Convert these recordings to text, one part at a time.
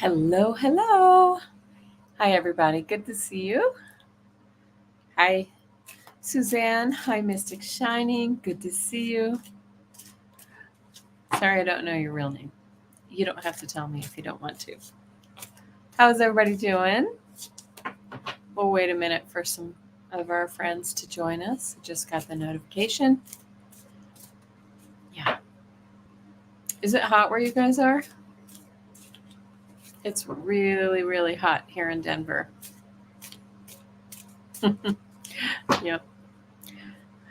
Hello, hello. Hi, everybody. Good to see you. Hi, Suzanne. Hi, Mystic Shining. Good to see you. Sorry, I don't know your real name. You don't have to tell me if you don't want to. How's everybody doing? We'll wait a minute for some of our friends to join us. I just got the notification. Yeah. Is it hot where you guys are? It's really, really hot here in Denver. Yep.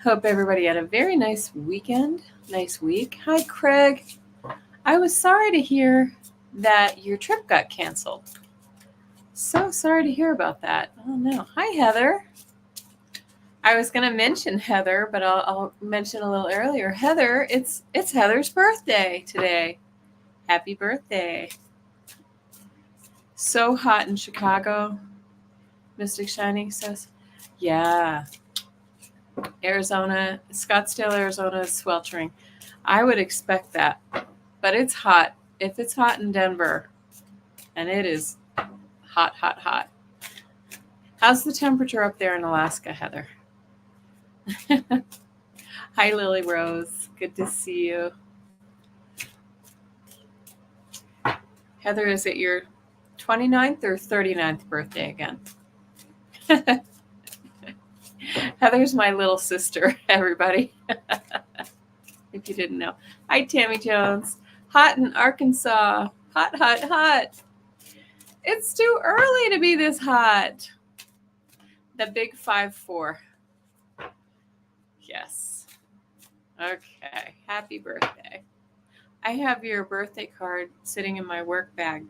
Hope everybody had a very nice weekend, nice week. Hi, Craig. I was sorry to hear that your trip got canceled. So sorry to hear about that. Oh no. Hi, Heather. I was going to mention Heather, but I'll mention a little earlier. Heather, it's Heather's birthday today. Happy birthday. So hot in Chicago. Mystic Shining says, yeah. Arizona, Scottsdale, Arizona is sweltering. I would expect that, but it's hot. If it's hot in Denver, and it is hot, hot, hot. How's the temperature up there in Alaska, Heather? Hi, Lily Rose. Good to see you. Heather, is it your 29th or 39th birthday again? Heather's my little sister, everybody. If you didn't know. Hi, Tammy Jones. Hot in Arkansas. Hot, hot, hot. It's too early to be this hot. The big 5-4. Yes. Okay. Happy birthday. I have your birthday card sitting in my work bag.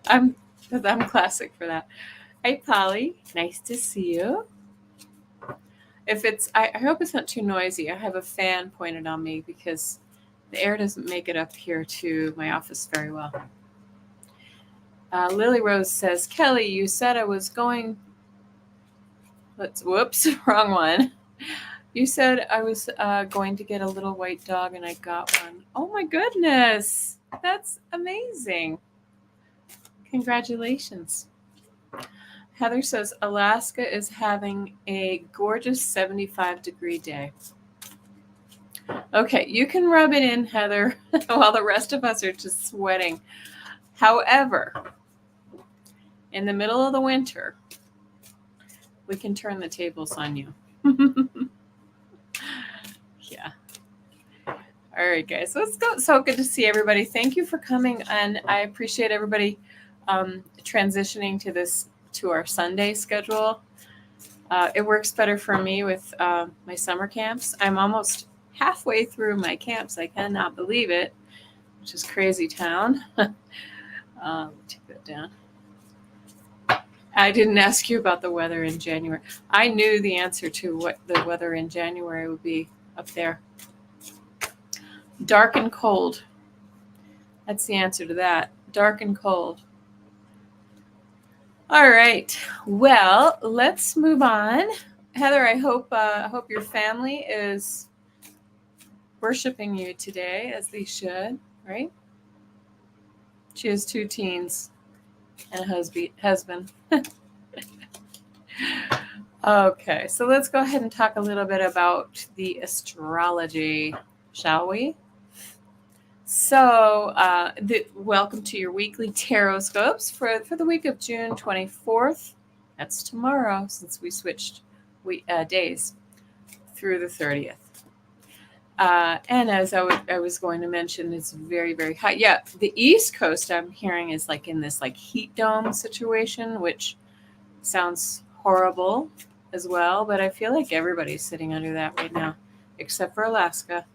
I'm classic for that. Hi, Polly. Nice to see you. If it's, I hope it's not too noisy. I have a fan pointed on me because the air doesn't make it up here to my office very well. Lily Rose says, Kelly, you said I was going. Whoops, wrong one. You said I was going to get a little white dog and I got one. Oh my goodness. That's amazing. Congratulations. Heather says Alaska is having a gorgeous 75-degree day. Okay, you can rub it in, Heather, while the rest of us are just sweating. However, in the middle of the winter, we can turn the tables on you. Yeah. All right, guys, let's go. So good to see everybody. Thank you for coming, and I appreciate everybody transitioning to our Sunday schedule. It works better for me with my summer camps. I'm almost halfway through my camps. I cannot believe it, which is crazy town. Take that down. I didn't ask you about the weather in January. I knew the answer to what the weather in January would be up there. Dark and cold. That's the answer to that. Dark and cold. All right. Well, let's move on. Heather, I hope your family is worshiping you today as they should, right? She has 2 teens and a husband. Okay, so let's go ahead and talk a little bit about the astrology, shall we? So, welcome to your weekly TarotScopes for the week of June 24th. That's tomorrow, since we switched days through the 30th. And as I was going to mention, it's very, very hot. Yeah, the East Coast, I'm hearing, is like in this like heat dome situation, which sounds horrible as well. But I feel like everybody's sitting under that right now, except for Alaska.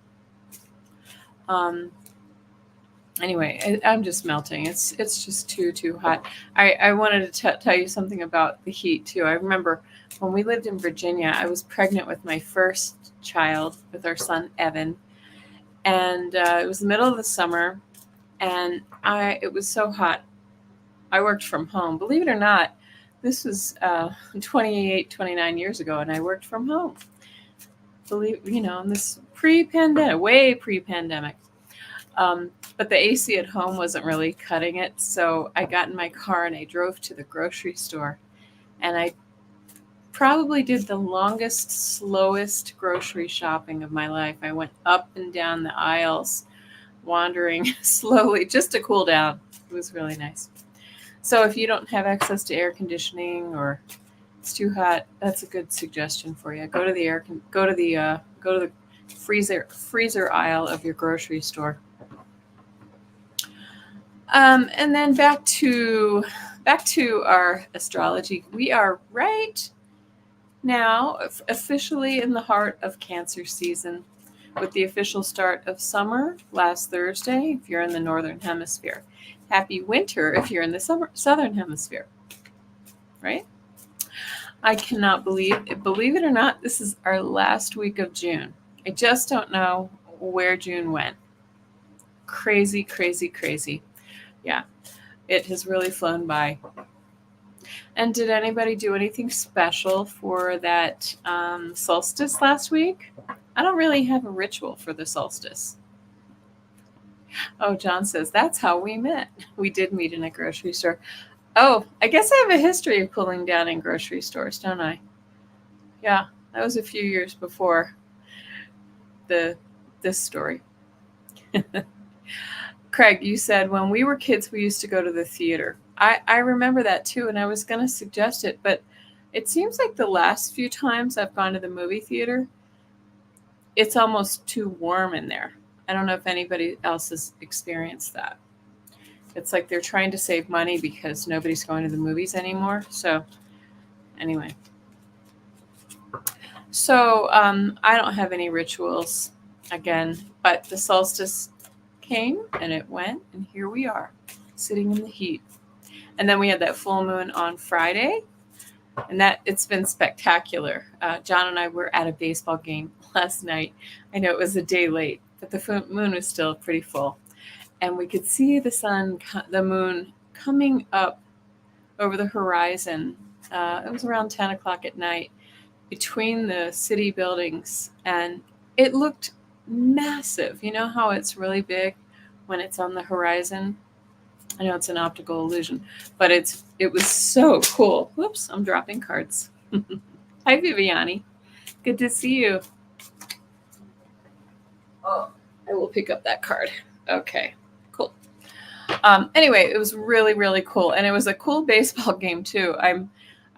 Anyway, I'm just melting. It's just too hot. I wanted to tell you something about the heat too. I remember when we lived in Virginia, I was pregnant with my first child, with our son Evan, and it was the middle of the summer, and it was so hot. I worked from home. Believe it or not, this was 29 years ago, and I worked from home. In this way pre-pandemic. But the AC at home wasn't really cutting it. So I got in my car and I drove to the grocery store. And I probably did the longest, slowest grocery shopping of my life. I went up and down the aisles, wandering slowly just to cool down. It was really nice. So if you don't have access to air conditioning or it's too hot, that's a good suggestion for you. Go to the freezer aisle of your grocery store. And then back to our astrology. We are right now officially in the heart of Cancer season, with the official start of summer last Thursday if you're in the northern hemisphere. Happy winter if you're in the southern hemisphere. Right? I cannot believe it or not, this is our last week of June. I just don't know where June went. Crazy, crazy, crazy. Yeah, it has really flown by. And did anybody do anything special for that solstice last week? I don't really have a ritual for the solstice. Oh, John says, that's how we met. We did meet in a grocery store. Oh, I guess I have a history of cooling down in grocery stores, don't I? Yeah, that was a few years before this story. Craig, you said when we were kids, we used to go to the theater. I remember that too, and I was going to suggest it, but it seems like the last few times I've gone to the movie theater, it's almost too warm in there. I don't know if anybody else has experienced that. It's like they're trying to save money because nobody's going to the movies anymore. So anyway. So I don't have any rituals again, but the solstice came and it went, and here we are sitting in the heat. And then we had that full moon on Friday, and that it's been spectacular. John and I were at a baseball game last night. I know it was a day late, but the moon was still pretty full. And we could see the moon coming up over the horizon. It was around 10 o'clock at night between the city buildings. And it looked massive. You know how it's really big when it's on the horizon? I know it's an optical illusion, but it was so cool. Whoops, I'm dropping cards. Hi, Viviani. Good to see you. Oh, I will pick up that card. Okay, cool. Anyway, it was really, really cool. And it was a cool baseball game too. I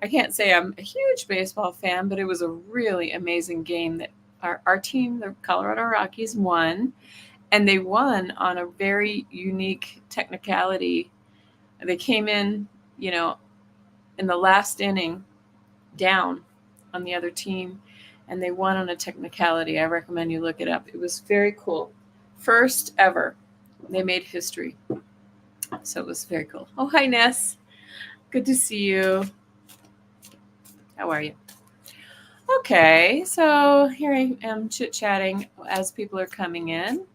can't say I'm a huge baseball fan, but it was a really amazing game that our team, the Colorado Rockies, won. And they won on a very unique technicality. They came in, in the last inning down on the other team, and they won on a technicality. I recommend you look it up. It was very cool. First ever. They made history. So it was very cool. Oh, hi, Ness. Good to see you. How are you? Okay, so here I am chit-chatting as people are coming in.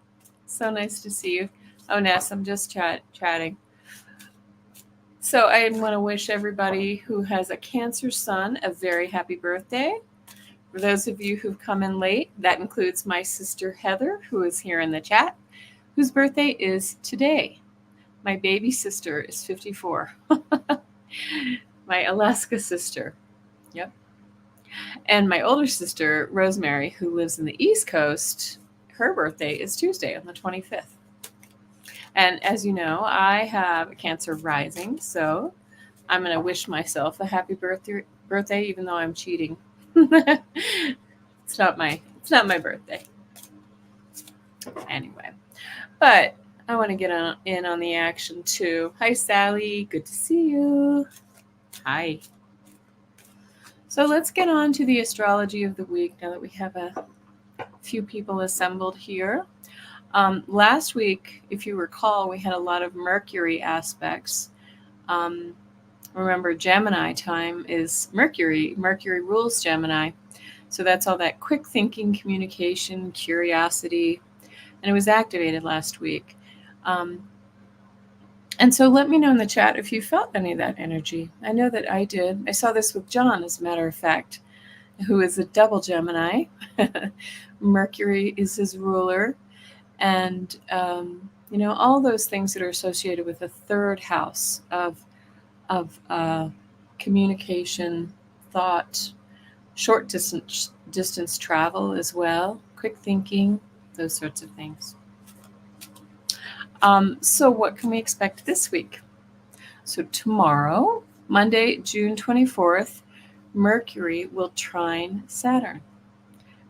So nice to see you. Oh, Ness, I'm just chatting. So I want to wish everybody who has a Cancer sun a very happy birthday. For those of you who've come in late, that includes my sister Heather, who is here in the chat, whose birthday is today. My baby sister is 54. My Alaska sister. Yep. And my older sister, Rosemary, who lives in the East Coast, her birthday is Tuesday on the 25th. And as you know, I have a Cancer rising, so I'm going to wish myself a happy birthday, even though I'm cheating. It's not my birthday. Anyway, but I want to get in on the action too. Hi, Sally. Good to see you. Hi. So let's get on to the astrology of the week now that we have a few people assembled here. Last week, if you recall, we had a lot of Mercury aspects. Remember, Gemini time is Mercury. Mercury rules Gemini. So that's all that quick thinking, communication, curiosity. And it was activated last week. And so let me know in the chat if you felt any of that energy. I know that I did. I saw this with John, as a matter of fact, who is a double Gemini. Mercury is his ruler. and all those things that are associated with the third house of communication, thought, short distance travel as well, quick thinking, those sorts of things. So what can we expect this week? So tomorrow, Monday, June 24th, Mercury will trine Saturn.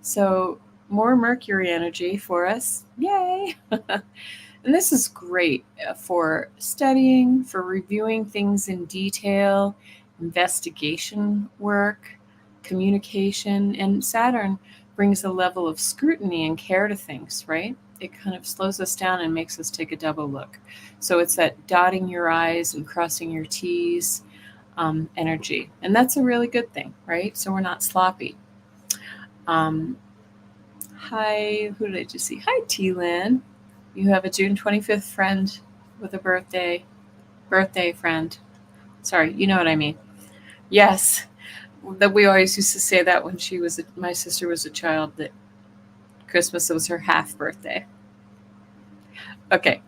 So more Mercury energy for us. Yay! And this is great for studying, for reviewing things in detail, investigation work, communication. And Saturn brings a level of scrutiny and care to things, right? It kind of slows us down and makes us take a double look. So it's that dotting your I's and crossing your T's energy. And that's a really good thing, right? So we're not sloppy. Hi, who did I just see? Hi, T-Lynn. You have a June 25th friend with a birthday friend. Sorry, you know what I mean. Yes, that we always used to say that when my sister was a child, that Christmas was her half birthday. Okay,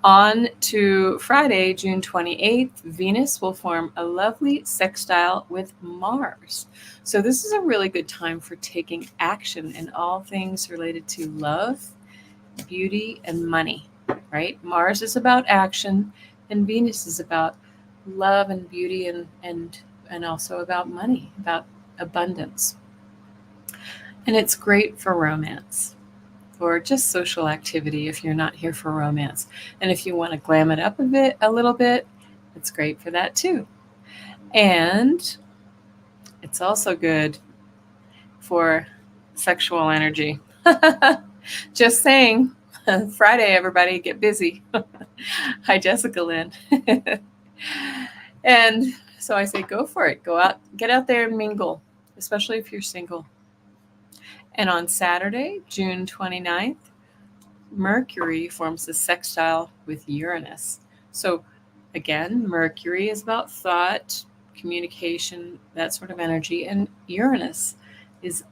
on to Friday, June 28th, Venus will form a lovely sextile with Mars. So this is a really good time for taking action in all things related to love, beauty, and money, right? Mars is about action, and Venus is about love and beauty and also about money, about abundance. And it's great for romance or just social activity if you're not here for romance. And if you want to glam it up a little bit, it's great for that too. And it's also good for sexual energy. Just saying. Friday, everybody, get busy. Hi, Jessica Lynn. And so I say, go for it. Go out, get out there and mingle, especially if you're single. And on Saturday, June 29th, Mercury forms a sextile with Uranus. So again, Mercury is about thought, communication, that sort of energy. And Uranus is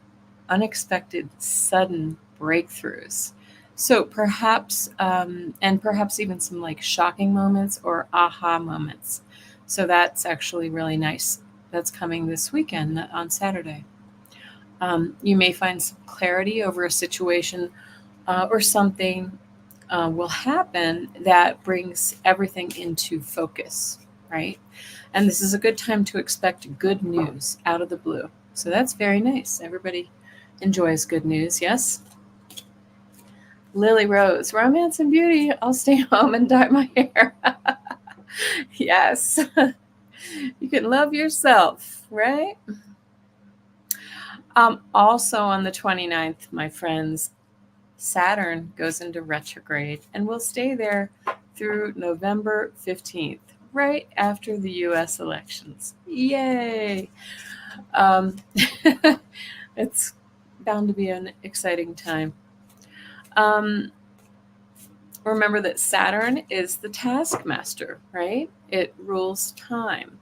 unexpected, sudden breakthroughs. So perhaps, and perhaps even some like shocking moments or aha moments. So that's actually really nice. That's coming this weekend on Saturday. You may find some clarity over a situation or something will happen that brings everything into focus, right? And this is a good time to expect good news out of the blue. So that's very nice. Everybody enjoys good news, yes? Lily Rose, romance and beauty. I'll stay home and dye my hair. Yes. You can love yourself, right? Also on the 29th, my friends, Saturn goes into retrograde and will stay there through November 15th, right after the US elections. Yay! It's bound to be an exciting time. Remember that Saturn is the taskmaster, right? It rules time.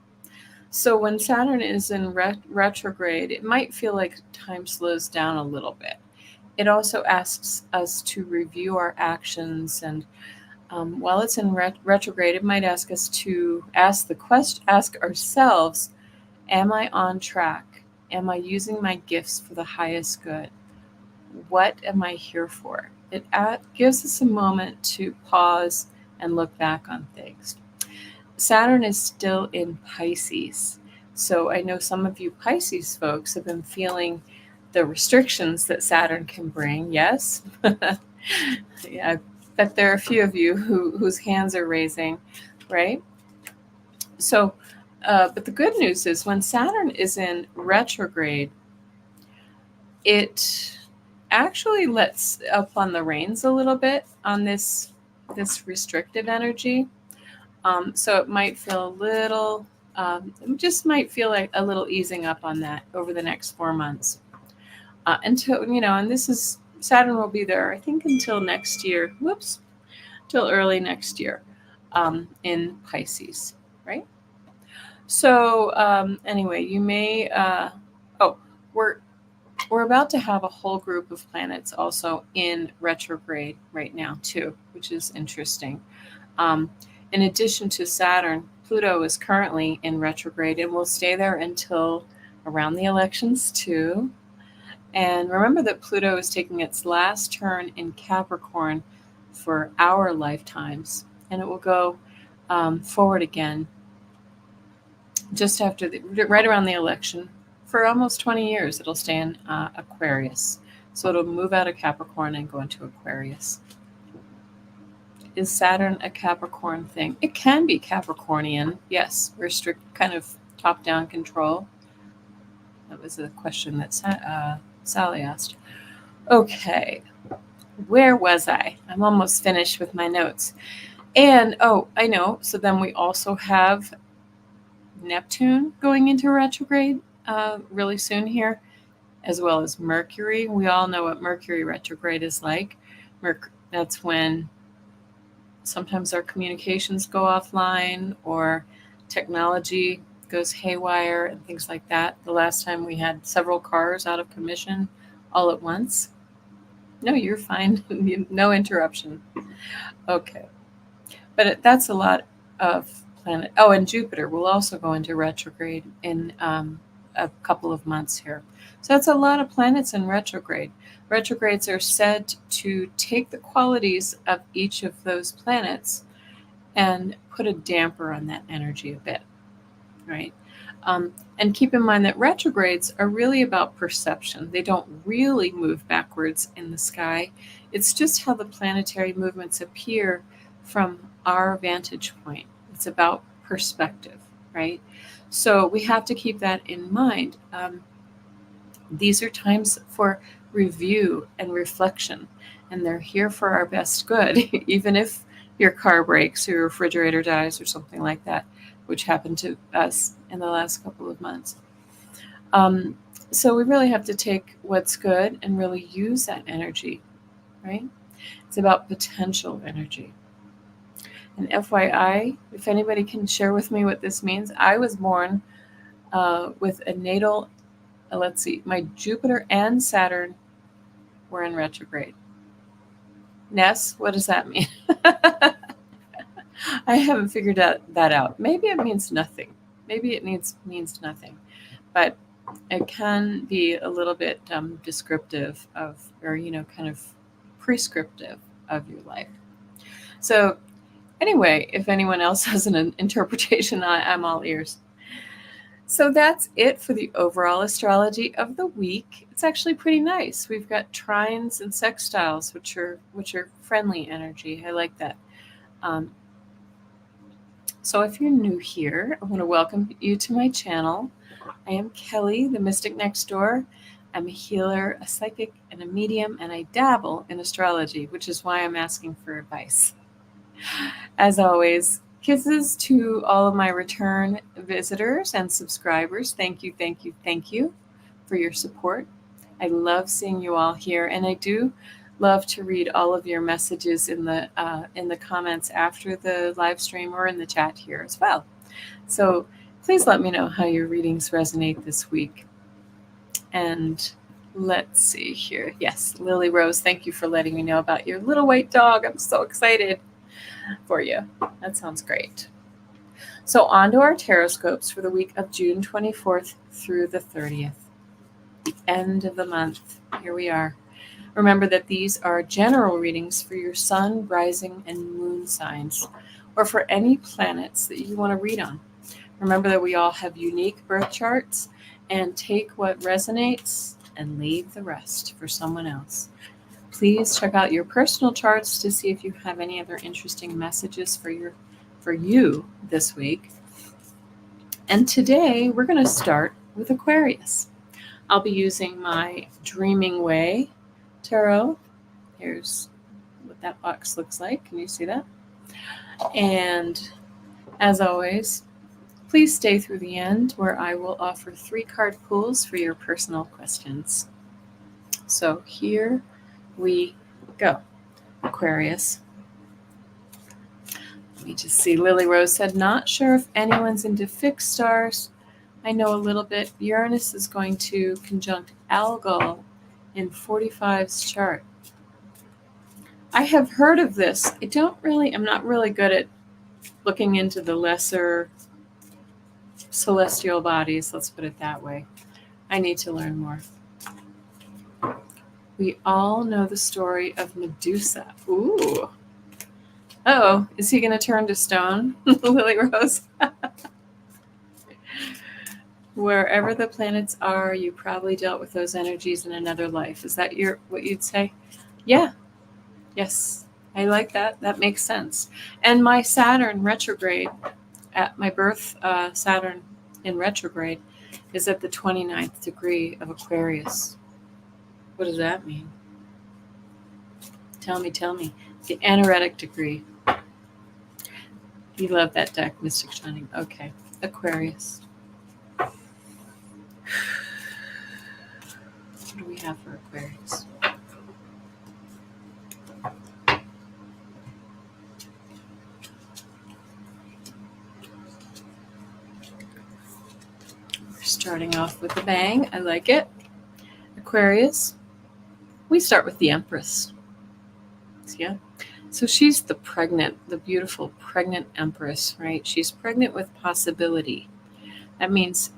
So when Saturn is in retrograde, it might feel like time slows down a little bit. It also asks us to review our actions, and while it's in retrograde, it might ask us to ask ourselves, am I on track? Am I using my gifts for the highest good? What am I here for? It gives us a moment to pause and look back on things. Saturn is still in Pisces. So I know some of you Pisces folks have been feeling the restrictions that Saturn can bring. Yes? Yeah, I bet there are a few of you whose hands are raising, right? So, but the good news is when Saturn is in retrograde, it actually lets up on the reins a little bit on this restrictive energy. So it might feel a little, it just might feel like a little easing up on that over the next 4 months. Until, and this is, Saturn will be there, I think, until next year. Till early next year in Pisces, right? So anyway, you may, we're We're about to have a whole group of planets also in retrograde right now too, which is interesting. In addition to Saturn, Pluto is currently in retrograde and will stay there until around the elections too. And remember that Pluto is taking its last turn in Capricorn for our lifetimes, and it will go forward again just after right around the election. For almost 20 years, it'll stay in Aquarius. So it'll move out of Capricorn and go into Aquarius. Is Saturn a Capricorn thing? It can be Capricornian, yes. Restrict, kind of top-down control. That was a question that Sally asked. Okay, where was I? I'm almost finished with my notes. And, I know. So then we also have Neptune going into retrograde really soon here, as well as Mercury. We all know what Mercury retrograde is like. That's when sometimes our communications go offline or technology goes haywire and things like that. The last time we had several cars out of commission all at once. No, you're fine. No interruption. Okay. But that's a lot of planet. Oh, and Jupiter will also go into retrograde in a couple of months here. So that's a lot of planets in retrograde. Retrogrades are said to take the qualities of each of those planets and put a damper on that energy a bit, right? And keep in mind that retrogrades are really about perception. They don't really move backwards in the sky. It's just how the planetary movements appear from our vantage point. It's about perspective, right? So we have to keep that in mind. These are times for review and reflection, and they're here for our best good, even if your car breaks or your refrigerator dies or something like that, which happened to us in the last couple of months. So we really have to take what's good and really use that energy, right? It's about potential energy. And FYI, if anybody can share with me what this means, I was born with a natal, let's see, my Jupiter and Saturn were in retrograde. Ness, what does that mean? I haven't figured that out. Maybe it means nothing. Maybe it means nothing. But it can be a little bit descriptive of, or, kind of prescriptive of your life. So anyway, if anyone else has an interpretation, I'm all ears. So that's it for the overall astrology of the week. It's actually pretty nice. We've got trines and sextiles, which are friendly energy. I like that. So if you're new here, I want to welcome you to my channel. I am Kelly, the Mystic Next Door. I'm a healer, a psychic, and a medium, and I dabble in astrology, which is why I'm asking for advice. As always, kisses to all of my return visitors and subscribers. Thank you, thank you, thank you for your support. I love seeing you all here, and I do love to read all of your messages in the comments after the live stream or in the chat here as well. So please let me know how your readings resonate this week. And let's see here. Yes, Lily Rose, thank you for letting me know about your little white dog. I'm so excited for you. That sounds great. So on to our TarotScopes for the week of June 24th through the 30th, the end of the month. Here we are. Remember that these are general readings for your sun, rising, and moon signs, or for any planets that you want to read on. Remember that we all have unique birth charts, and take what resonates and leave the rest for someone else. Please check out your personal charts to see if you have any other interesting messages for you this week. And today we're going to start with Aquarius. I'll be using my Dreaming Way tarot. Here's what that box looks like. Can you see that? And as always, please stay through the end where I will offer 3 card pulls for your personal questions. So here we go. Aquarius. Let me just see. Lily Rose said, not sure if anyone's into fixed stars. I know a little bit. Uranus is going to conjunct Algol in 45's chart. I have heard of this. I'm not really good at looking into the lesser celestial bodies, let's put it that way. I need to learn more. We all know the story of Medusa. Ooh. Oh, is he going to turn to stone, Lily Rose? Wherever the planets are, you probably dealt with those energies in another life. Is that what you'd say? Yeah. Yes. I like that. That makes sense. And my Saturn retrograde, at my birth, Saturn in retrograde, is at the 29th degree of Aquarius. What does that mean? Tell me. The anaretic degree. You love that deck, Mystic Shining. Okay. Aquarius. What do we have for Aquarius? We're starting off with a bang. I like it. Aquarius. We start with the Empress. Yeah. So she's the beautiful pregnant Empress, right? She's pregnant with possibility. That means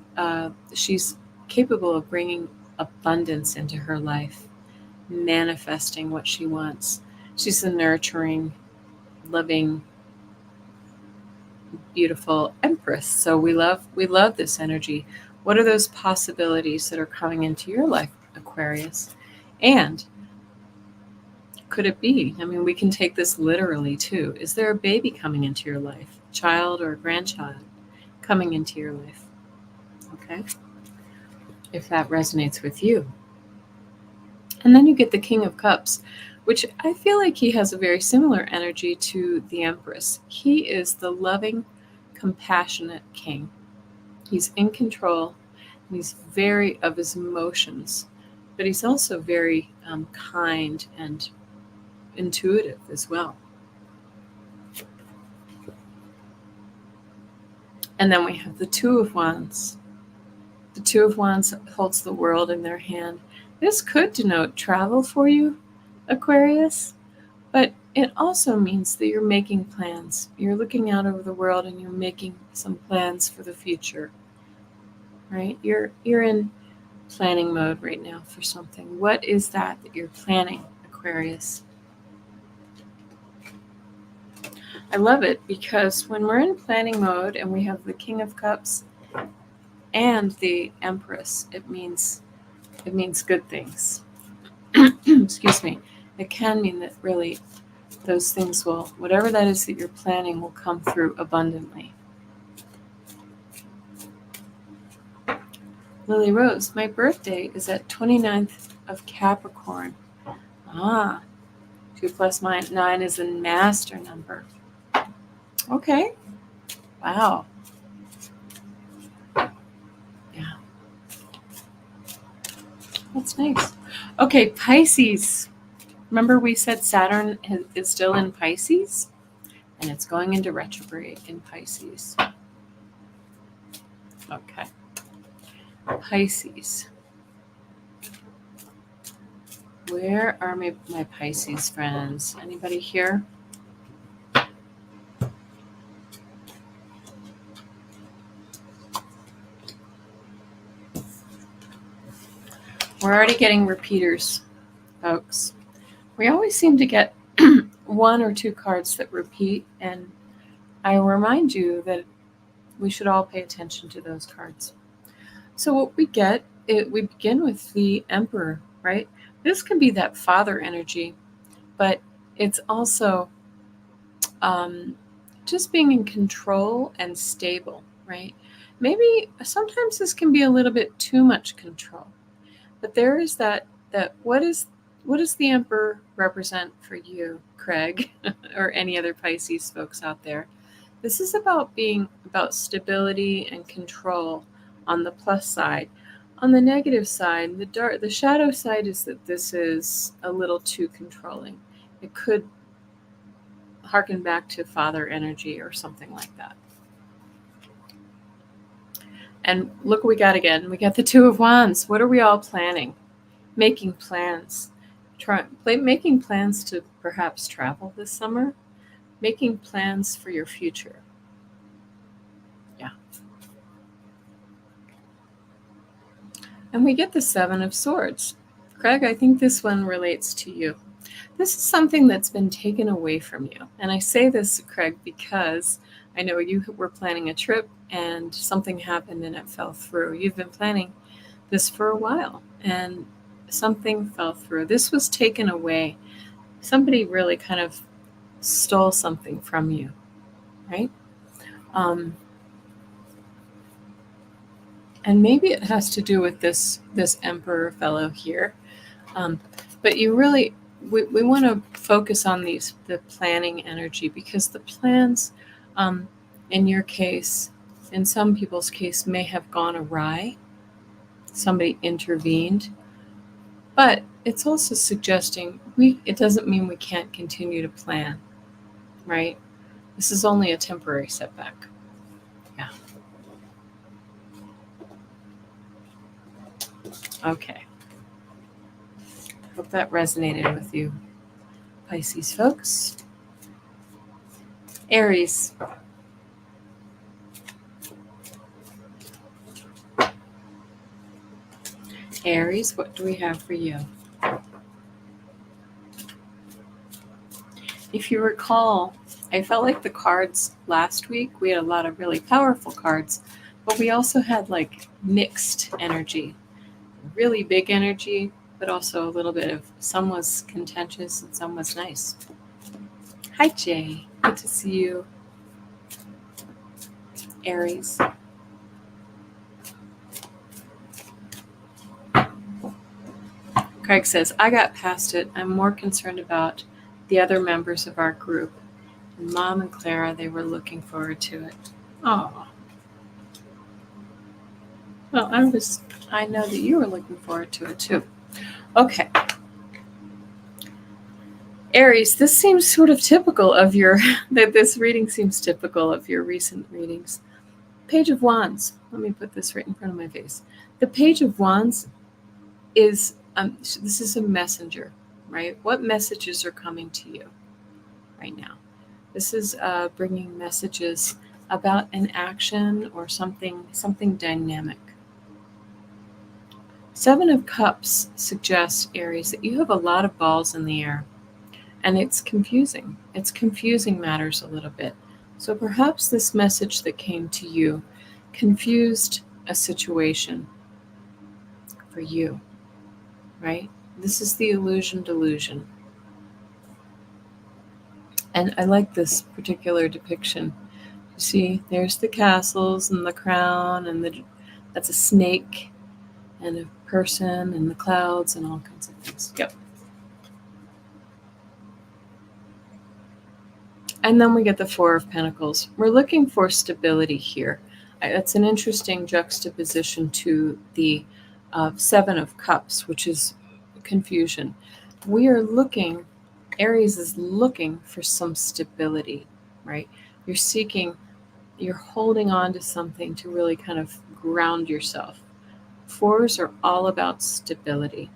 she's capable of bringing abundance into her life, manifesting what she wants. She's a nurturing, loving, beautiful Empress. So we love this energy. What are those possibilities that are coming into your life, Aquarius? And could it be? I mean, we can take this literally too. Is there a baby coming into your life? A child or a grandchild coming into your life? Okay. If that resonates with you. And then you get the King of Cups, which I feel like he has a very similar energy to the Empress. He is the loving, compassionate king. He's in control, and he's very of his emotions, but he's also very kind and intuitive as well. And then we have the Two of Wands. The Two of Wands holds the world in their hand. This could denote travel for you, Aquarius, but it also means that you're making plans. You're looking out over the world and you're making some plans for the future, right? You're in planning mode right now for something. What is that you're planning, Aquarius? I love it because when we're in planning mode and we have the King of Cups and the Empress, it means good things. Excuse me. It can mean that really those things will, whatever that is that you're planning, will come through abundantly. Lily Rose, my birthday is at 29th of Capricorn. 2 plus 9 is a master number. Okay. Wow. Yeah. That's nice. Okay, Pisces. Remember we said Saturn is still in Pisces? And it's going into retrograde in Pisces. Okay. Pisces. Where are my Pisces friends? Anybody here? We're already getting repeaters, folks. We always seem to get 1 or 2 cards that repeat, and I remind you that we should all pay attention to those cards. So what we get, we begin with the Emperor, right? This can be that father energy, but it's also just being in control and stable, right? Maybe sometimes this can be a little bit too much control, but there is that what does the Emperor represent for you, Craig, or any other Pisces folks out there? This is about stability and control on the plus side. On the negative side, the shadow side is that this is a little too controlling. It could harken back to father energy or something like that. And look what we got again. We got the Two of Wands. What are we all planning? Making plans. Making plans to perhaps travel this summer. Making plans for your future. Yeah. And we get the Seven of Swords. Craig, I think this one relates to you. This is something that's been taken away from you. And I say this, Craig, because I know you were planning a trip and something happened and it fell through. You've been planning this for a while and something fell through. This was taken away. Somebody really kind of stole something from you, right? And maybe it has to do with this Emperor fellow here. But you really, we want to focus on the planning energy, because the plans, in your case, in some people's case, may have gone awry. Somebody intervened. But it's also suggesting it doesn't mean we can't continue to plan, right? This is only a temporary setback. Yeah. Okay. Hope that resonated with you, Pisces folks. Aries. Aries, what do we have for you? If you recall, I felt like the cards last week, we had a lot of really powerful cards, but we also had like mixed energy, really big energy, but also a little bit of, some was contentious and some was nice. Hi, Jay. Good to see you. Aries. Craig says, I got past it. I'm more concerned about the other members of our group. And Mom and Clara, they were looking forward to it. Oh. Well, I know that you were looking forward to it too. Okay. Aries, this seems sort of typical of this reading seems typical of your recent readings. Page of Wands. Let me put this right in front of my face. The Page of Wands is, this is a messenger, right? What messages are coming to you right now? This is bringing messages about an action or something dynamic. Seven of Cups suggests, Aries, that you have a lot of balls in the air, and it's confusing. It's confusing matters a little bit. So perhaps this message that came to you confused a situation for you, right? This is the illusion delusion. And I like this particular depiction. You see, there's the castles and the crown, and that's a snake, and a person, and the clouds, and all kinds of things. Yep. And then we get the Four of Pentacles. We're looking for stability here. It's an interesting juxtaposition to the Seven of Cups, which is confusion. We are looking, Aries is looking for some stability, right? You're holding on to something to really kind of ground yourself. Fours are all about stability.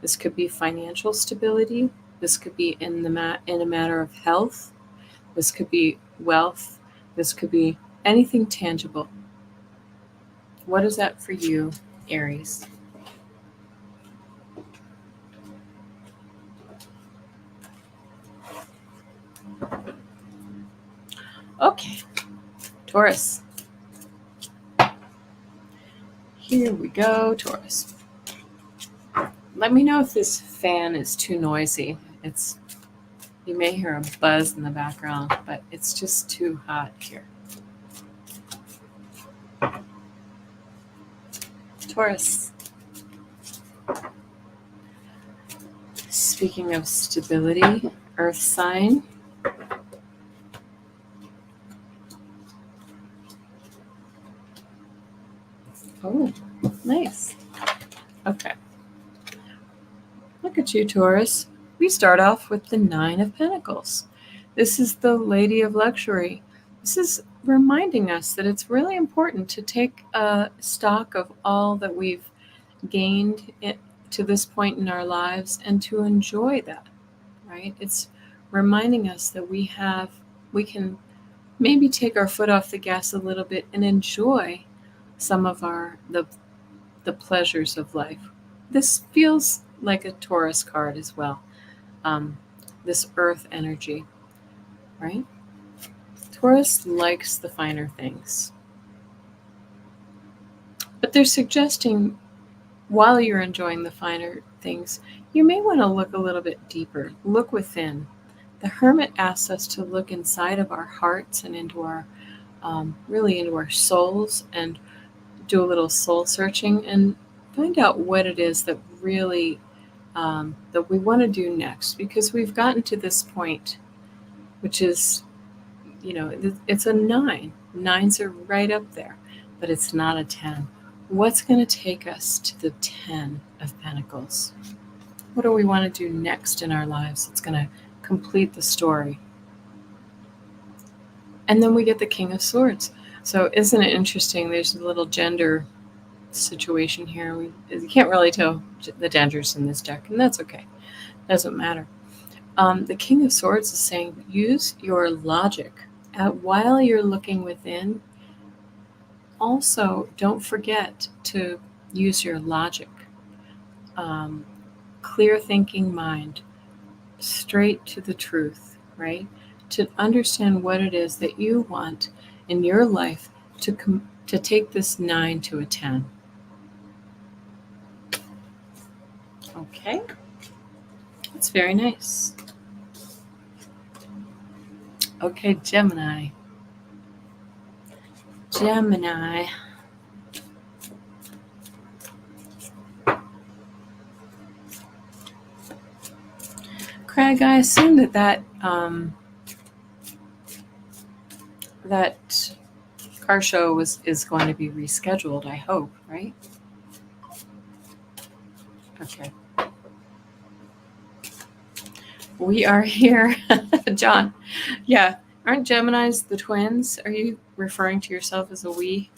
This could be financial stability. This could be in a matter of health. This could be wealth. This could be anything tangible. What is that for you, Aries? Okay, Taurus. Here we go, Taurus. Let me know if this fan is too noisy. You may hear a buzz in the background, but it's just too hot here. Taurus. Speaking of stability, Earth sign. Oh, nice. Okay. Look at you, Taurus. We start off with the Nine of Pentacles. This is the Lady of Luxury. This is reminding us that it's really important to take stock of all that we've gained to this point in our lives and to enjoy that, right? It's reminding us that we can maybe take our foot off the gas a little bit and enjoy some of the pleasures of life. This feels like a Taurus card as well. This earth energy, right? Taurus likes the finer things. But they're suggesting while you're enjoying the finer things, you may want to look a little bit deeper. Look within. The Hermit asks us to look inside of our hearts and into our, really into our souls, and do a little soul searching and find out what it is that really that we want to do next, because we've gotten to this point, which is, it's a 9. 9s are right up there, but it's not a 10. What's going to take us to the 10 of Pentacles? What do we want to do next in our lives? It's going to complete the story. And then we get the King of Swords. So isn't it interesting? There's a little gender situation here. You can't really tell the genders in this deck, and that's okay. Doesn't matter. The King of Swords is saying use your logic. While you're looking within, also don't forget to use your logic. Clear thinking mind, straight to the truth, right? To understand what it is that you want in your life to take this 9 to a 10. Okay, that's very nice. Okay, Gemini. Craig, I assume that car show is going to be rescheduled, I hope, right? Okay. We are here. John. Yeah. Aren't Geminis the twins? Are you referring to yourself as a we?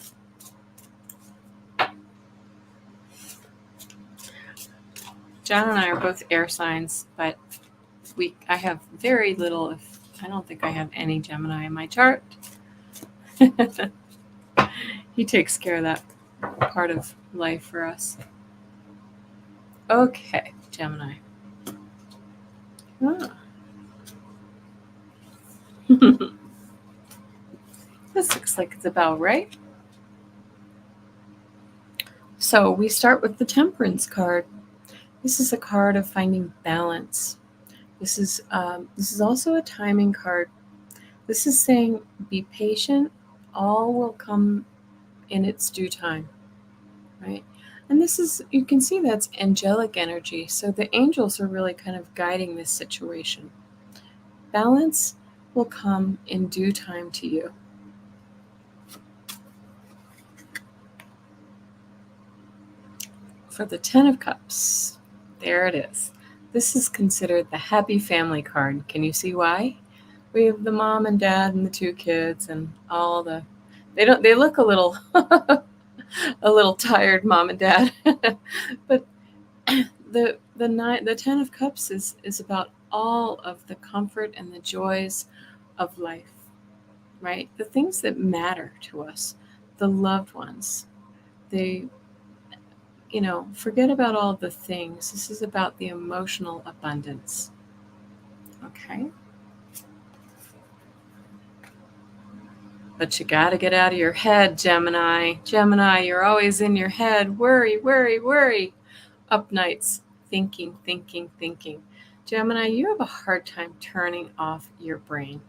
John and I are both air signs, but I have very little, I don't think I have any Gemini in my chart. He takes care of that part of life for us. Okay, Gemini. This looks like it's about right. So we start with the Temperance card. This is a card of finding balance. This is also a timing card. This is saying be patient. All will come in its due time, right? And this is, you can see that's angelic energy. So the angels are really kind of guiding this situation. Balance will come in due time to you. For the 10 of Cups, there it is. This is considered the happy family card. Can you see why? We have the mom and dad and the 2 kids and all they look a little a little tired, mom and dad. But the 10 of Cups is about all of the comfort and the joys of life, right? The things that matter to us, the loved ones. Forget about all the things. This is about the emotional abundance. Okay? But you got to get out of your head, Gemini. Gemini, you're always in your head. Worry, worry, worry. Up nights, thinking. Gemini, you have a hard time turning off your brain.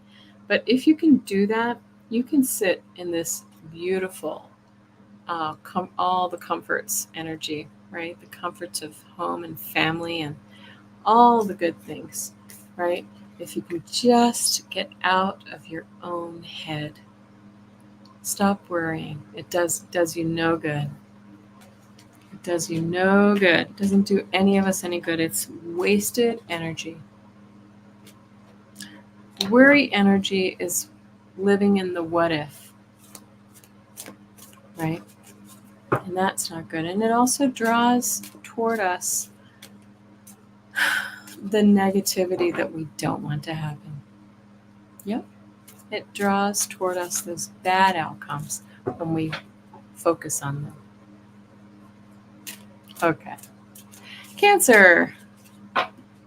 But if you can do that, you can sit in this beautiful, all the comforts energy, right? The comforts of home and family and all the good things, right? If you can just get out of your own head. Stop worrying. It does you no good. It does you no good. It doesn't do any of us any good. It's wasted energy. Worry energy is living in the what if. right? And that's not good. And it also draws toward us the negativity that we don't want to happen. Yep. It draws toward us those bad outcomes when we focus on them. Okay. Cancer.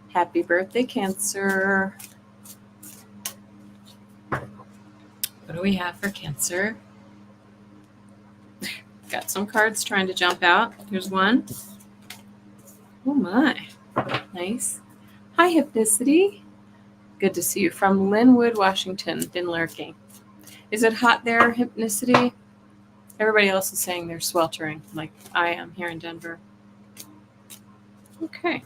Happy birthday, Cancer. What do we have for Cancer? Got some cards trying to jump out. Here's one. Oh my. Nice. Hi, Hypnicity. Good to see you. From Linwood, Washington. Been lurking. Is it hot there, Hypnicity? Everybody else is saying they're sweltering, like I am here in Denver. Okay.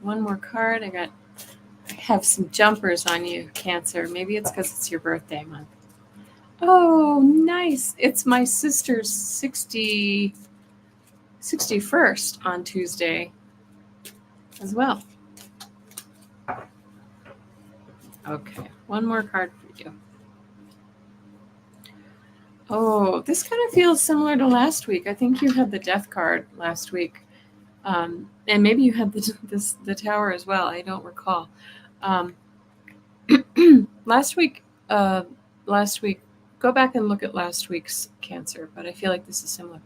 One more card. I have some jumpers on you, Cancer. Maybe it's because it's your birthday month. Oh, nice. It's my sister's 61st on Tuesday as well. Okay, one more card for you. Oh, this kind of feels similar to last week. I think you had the Death card last week. And maybe you had the Tower as well. I don't recall. Last week, go back and look at last week's Cancer, but I feel like this is similar.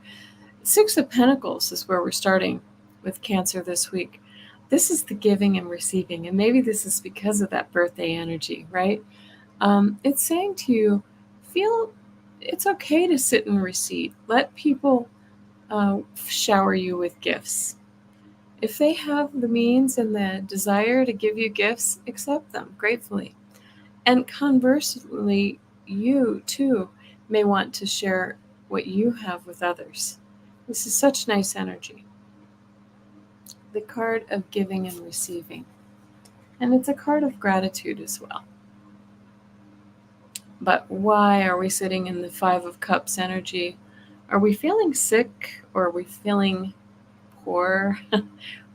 6 of Pentacles is where we're starting with Cancer this week. This is the giving and receiving, and maybe this is because of that birthday energy, right? It's saying to you, feel it's okay to sit and receive. Let people shower you with gifts. If they have the means and the desire to give you gifts, accept them gratefully. And conversely, you too may want to share what you have with others. This is such nice energy. The card of giving and receiving. And it's a card of gratitude as well. But why are we sitting in the 5 of Cups energy? Are we feeling sick, or are we feeling poor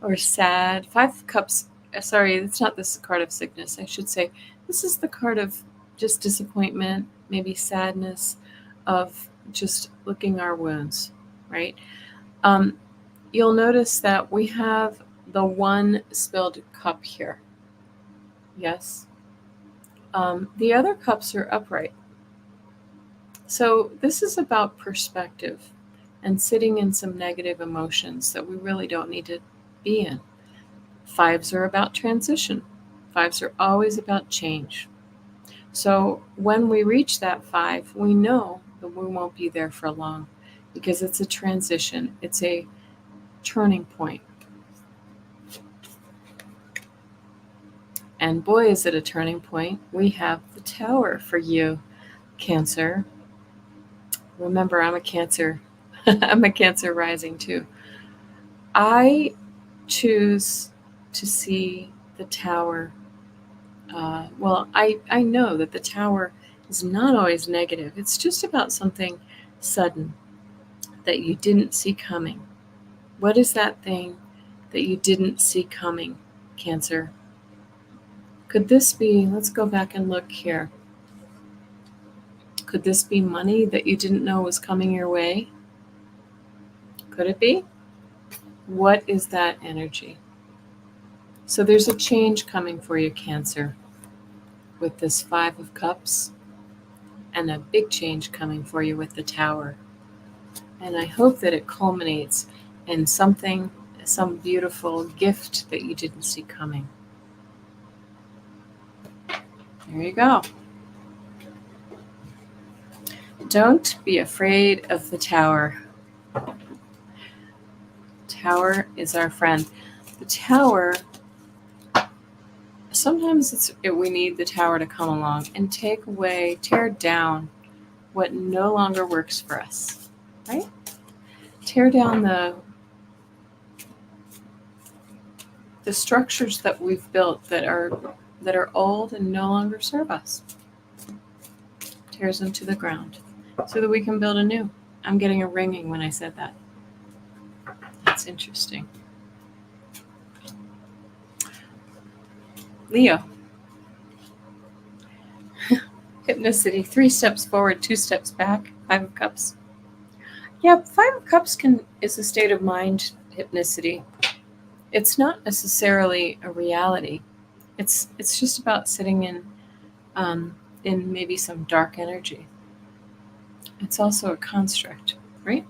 or sad? 5 of Cups, sorry, it's not this card of sickness. I should say this is the card of just disappointment, maybe sadness, of just licking our wounds, right? You'll notice that we have the 1 spilled cup here. Yes. The other cups are upright. So this is about perspective and sitting in some negative emotions that we really don't need to be in. 5s are about transition. 5s are always about change. So when we reach that 5, we know that we won't be there for long because it's a transition. It's a turning point. And boy, is it a turning point. We have the Tower for you, Cancer. Remember, I'm a Cancer. I'm a Cancer rising too. I choose to see the Tower. I know that the Tower is not always negative. It's just about something sudden that you didn't see coming. What is that thing that you didn't see coming, Cancer? Could this be, let's go back and look here. Could this be money that you didn't know was coming your way? Could it be? What is that energy? So there's a change coming for you, Cancer, with this 5 of Cups, and a big change coming for you with the Tower. And I hope that it culminates in some beautiful gift that you didn't see coming. There you go. Don't be afraid of the Tower. Tower is our friend. The Tower, sometimes we need the Tower to come along and tear down what no longer works for us, right? Tear down the structures that we've built that are old and no longer serve us. Tears them to the ground so that we can build anew. I'm getting a ringing when I said that. That's interesting. Leo. Hypnicity, 3 steps forward, 2 steps back. 5 of Cups. Yeah, 5 of Cups is a state of mind hypnicity. It's not necessarily a reality. It's just about sitting in maybe some dark energy. It's also a construct, right?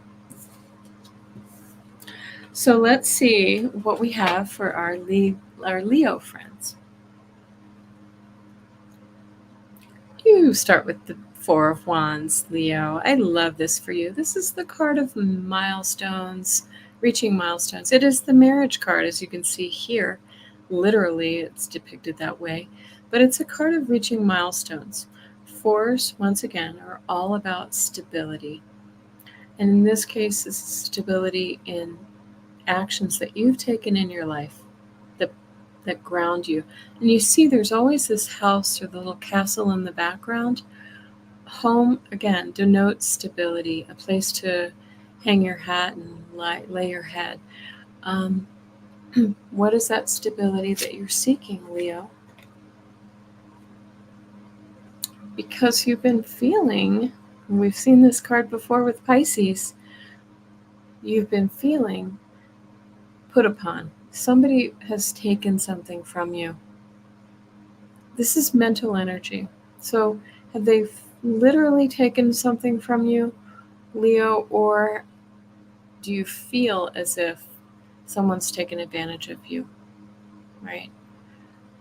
So let's see what we have for our Leo friends. You start with the 4 of Wands, Leo. I love this for you. This is the card of milestones, reaching milestones. It is the marriage card, as you can see here. Literally, it's depicted that way. But it's a card of reaching milestones. 4s, once again, are all about stability. And in this case, this is stability in actions that you've taken in your life that ground you. And you see there's always this house or the little castle in the background. Home, again, denotes stability, a place to hang your hat and lay your head. What is that stability that you're seeking, Leo? Because you've been feeling, and we've seen this card before with Pisces, you've been feeling put upon. Somebody has taken something from you. This is mental energy. So have they literally taken something from you, Leo, or do you feel as if someone's taken advantage of you, right?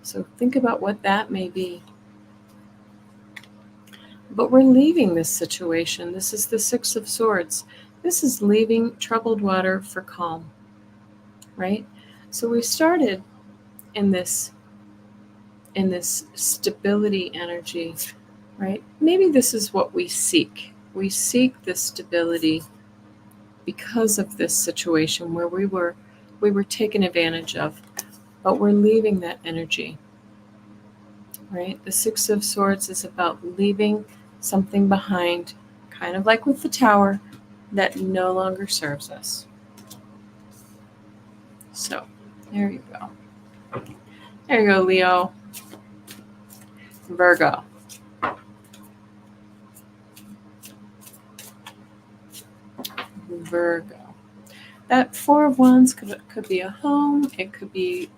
So think about what that may be. But we're leaving this situation. This is the 6 of Swords. This is leaving troubled water for calm, right? So we started in this stability energy, right? Maybe this is what we seek. We seek this stability because of this situation where we were taken advantage of, but we're leaving that energy, right? The 6 of Swords is about leaving something behind, kind of like with the Tower, that no longer serves us. So there you go. There you go, Leo. Virgo. Virgo. That 4 of Wands could be a home. It could be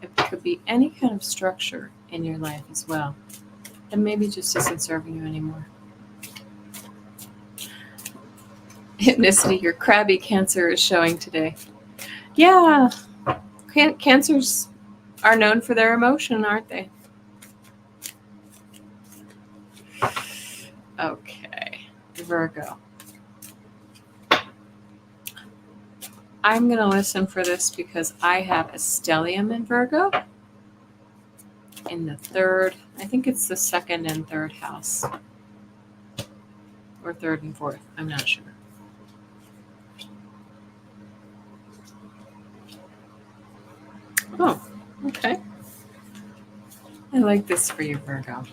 any kind of structure in your life as well, and maybe just isn't serving you anymore. Hypnicity, your crabby Cancer is showing today. Yeah, Cancers are known for their emotion, aren't they? Okay, Virgo. I'm going to listen for this because I have a stellium in Virgo in the 3rd. I think it's the 2nd and 3rd house. Or 3rd and 4th. I'm not sure. Oh, okay. I like this for you, Virgo.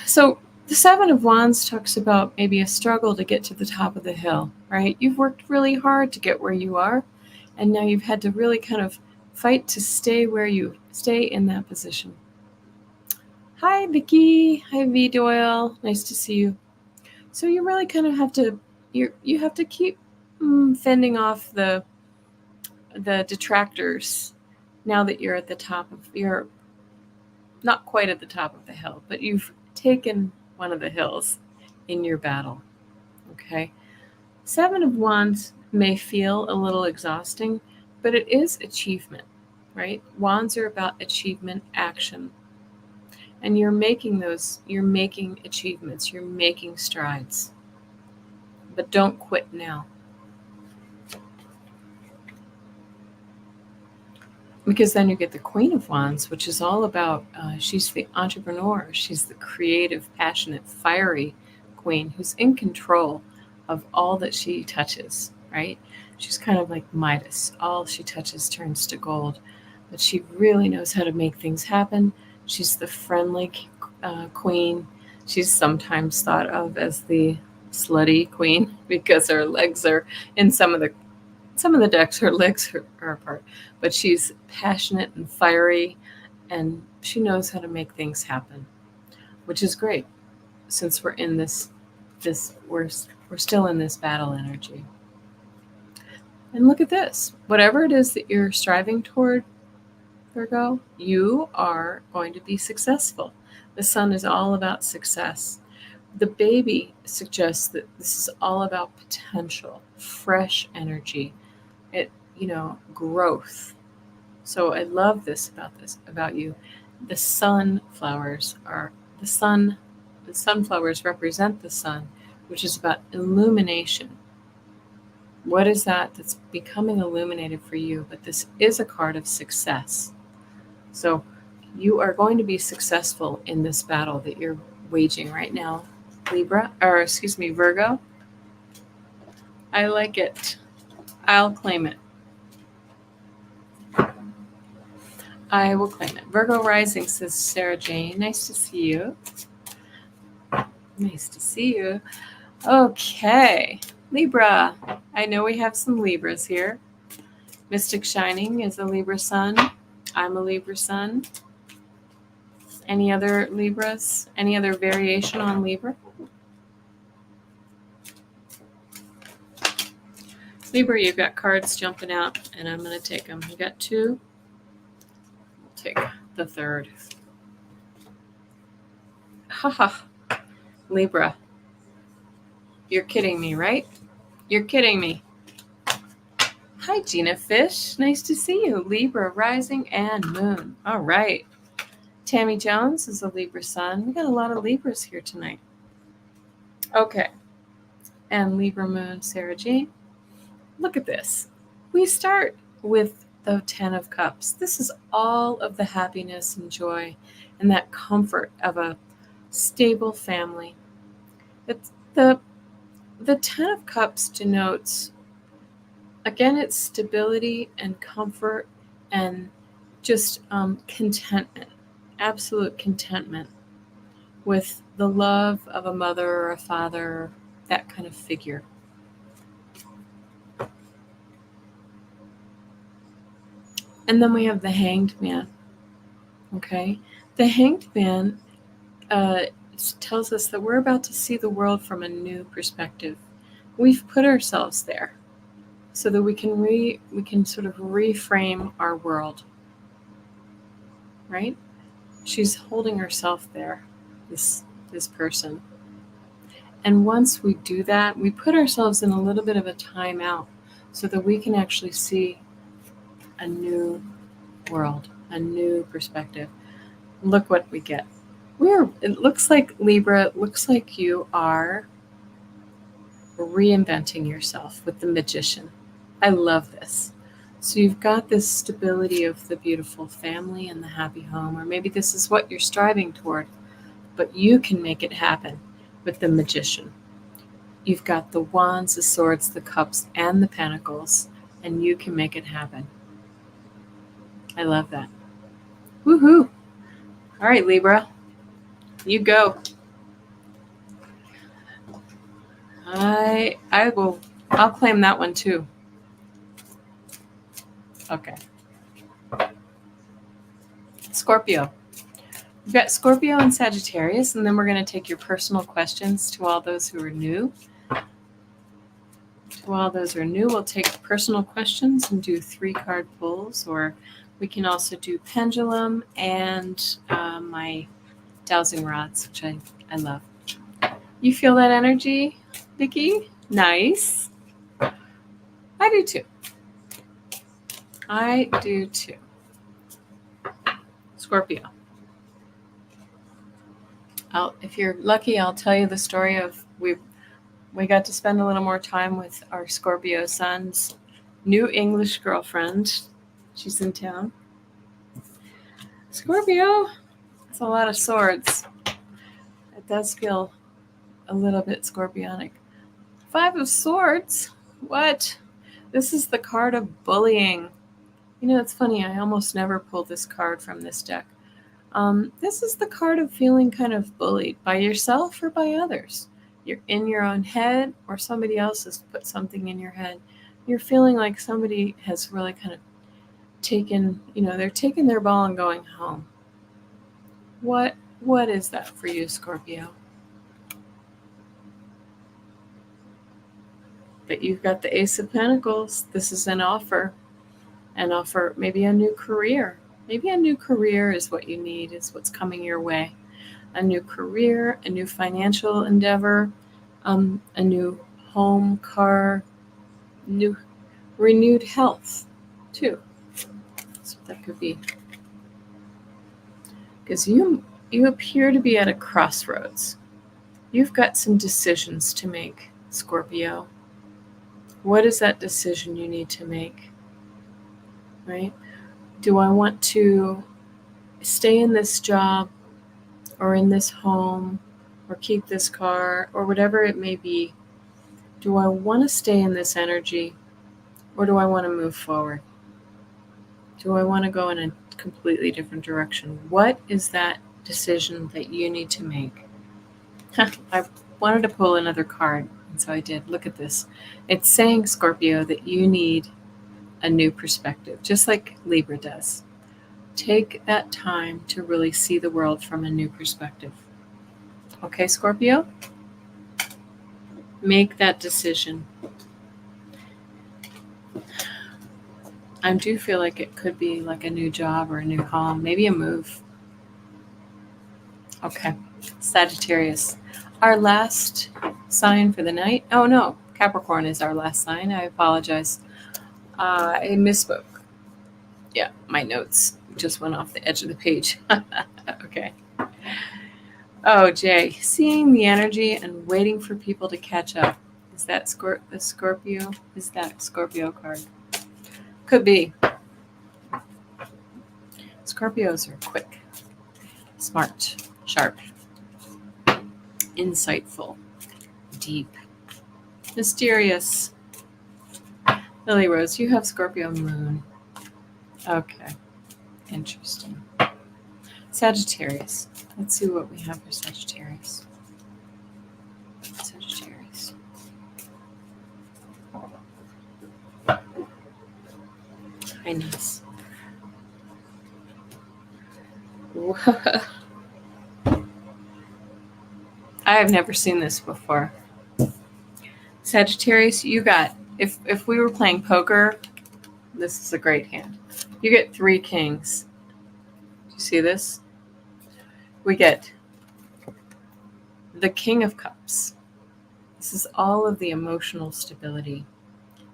So the 7 of Wands talks about maybe a struggle to get to the top of the hill, right? You've worked really hard to get where you are, and now you've had to really kind of fight to stay in that position. Hi, Vicky. Hi, V. Doyle. Nice to see you. So you really kind of have to, you have to keep fending off the detractors now that you're at the top of, you're not quite at the top of the hill, but you've taken one of the hills in your battle. Okay. 7 of Wands may feel a little exhausting, but it is achievement, right? Wands are about achievement, action. And you're making achievements, you're making strides. But don't quit now. Because then you get the Queen of Wands, which is all about, she's the entrepreneur. She's the creative, passionate, fiery queen who's in control of all that she touches, right? She's kind of like Midas. All she touches turns to gold. But she really knows how to make things happen. She's the friendly queen. She's sometimes thought of as the slutty queen because her legs are in some of the decks, her legs are apart, but she's passionate and fiery, and she knows how to make things happen. which is great since we're in we're still in this battle energy. And look at this. Whatever it is that you're striving toward, Virgo, you are going to be successful. The sun is all about success. The baby suggests that this is all about potential, fresh energy, growth. So I love this about you. The sunflowers are the sun. The sunflowers represent the sun, which is about illumination. What is that that's becoming illuminated for you? But this is a card of success. So you are going to be successful in this battle that you're waging right now, Virgo. I like it. I'll claim it. I will claim it. Virgo rising, says Sarah Jane. Nice to see you. Nice to see you. Okay. Libra. I know we have some Libras here. Mystic Shining is a Libra sun. I'm a Libra sun. Any other Libras? Any other variation on Libra? Libra, you've got cards jumping out, and I'm going to take them. You got 2. I'll take the 3rd. Haha. Libra. You're kidding me, right? You're kidding me. Hi, Gina Fish. Nice to see you. Libra, rising and moon. All right. Tammy Jones is a Libra sun. We got a lot of Libras here tonight. Okay. And Libra moon, Sarah Jean. Look at this. We start with the 10 of Cups. This is all of the happiness and joy and that comfort of a stable family. It's the 10 of Cups denotes, again, it's stability and comfort and just contentment, absolute contentment with the love of a mother or a father, that kind of figure. And then we have the Hanged Man. Okay? The Hanged Man tells us that we're about to see the world from a new perspective. We've put ourselves there so that we can sort of reframe our world. Right? She's holding herself there, this person. And once we do that, we put ourselves in a little bit of a timeout so that we can actually see a new world, a new perspective. Look what we get. It looks like, Libra, it looks like you are reinventing yourself with the Magician. I love this. So you've got this stability of the beautiful family and the happy home, or maybe this is what you're striving toward, but you can make it happen with the Magician. You've got the Wands, the Swords, the Cups, and the Pentacles, and you can make it happen. I love that. Woohoo! All right, Libra, you go. I'll claim that one too. Okay. Scorpio. We've got Scorpio and Sagittarius, and then we're going to take your personal questions to all those who are new. To all those who are new, we'll take personal questions and do 3-card pulls, or we can also do pendulum and my dowsing rods, which I love. You feel that energy, Vicki? Nice. I do too. I do too. Scorpio. If you're lucky, I'll tell you the story of we got to spend a little more time with our Scorpio son's new English girlfriend. She's in town. Scorpio, that's a lot of swords. It does feel a little bit scorpionic. 5 of Swords? What? This is the card of bullying. You know, it's funny, I almost never pull this card from this deck. This is the card of feeling kind of bullied by yourself or by others. You're in your own head, or somebody else has put something in your head. You're feeling like somebody has really kind of taken, they're taking their ball and going home. What What is that for you, Scorpio? But you've got the Ace of Pentacles. This is an offer, maybe a new career. Maybe a new career is what you need, is what's coming your way. A new career, a new financial endeavor, a new home, car, new renewed health, too. That's what that could be. Because you appear to be at a crossroads. You've got some decisions to make, Scorpio. What is that decision you need to make? Right? Do I want to stay in this job or in this home or keep this car or whatever it may be? Do I want to stay in this energy or do I want to move forward? Do I want to go in a completely different direction? What is that decision that you need to make? I wanted to pull another card, and so I did. Look at this. It's saying, Scorpio, that you need a new perspective, just like Libra does. Take that time to really see the world from a new perspective. Okay, Scorpio? Make that decision. I do feel like it could be like a new job or a new home, maybe a move. Okay, Sagittarius. Our last sign for the night. Oh no, Capricorn is our last sign. I apologize. I misspoke. Yeah, my notes just went off the edge of the page. Okay. Oh, Jay, seeing the energy and waiting for people to catch up. Is that the Scorpio? Is that Scorpio card? Could be. Scorpios are quick, smart, sharp, insightful, deep, mysterious. Lily Rose, you have Scorpio moon. Okay, interesting. Sagittarius. Let's see what we have for Sagittarius. Sagittarius. Kindness. I have never seen this before. Sagittarius, you got, if we were playing poker, this is a great hand. You get 3 kings. Do you see this? We get the King of Cups. This is all of the emotional stability,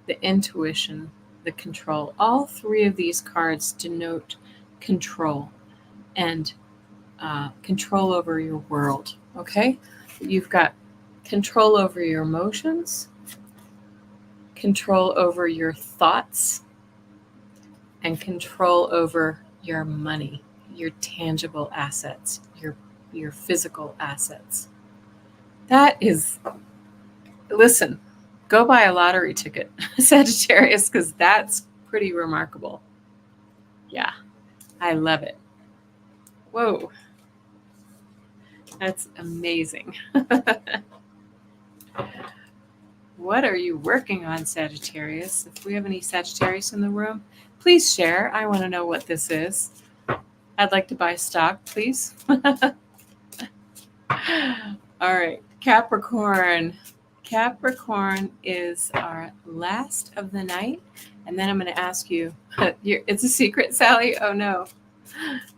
the intuition, the control. All 3 of these cards denote control and control over your world, okay? You've got control over your emotions, control over your thoughts, and control over your money, your tangible assets, your physical assets. That is, listen, go buy a lottery ticket, Sagittarius, because that's pretty remarkable. Yeah, I love it. Whoa. That's amazing. What are you working on, Sagittarius? If we have any Sagittarius in the room, please share. I want to know what this is. I'd like to buy stock, please. All right, Capricorn. Capricorn is our last of the night. And then I'm going to ask you, it's a secret, Sally? Oh no.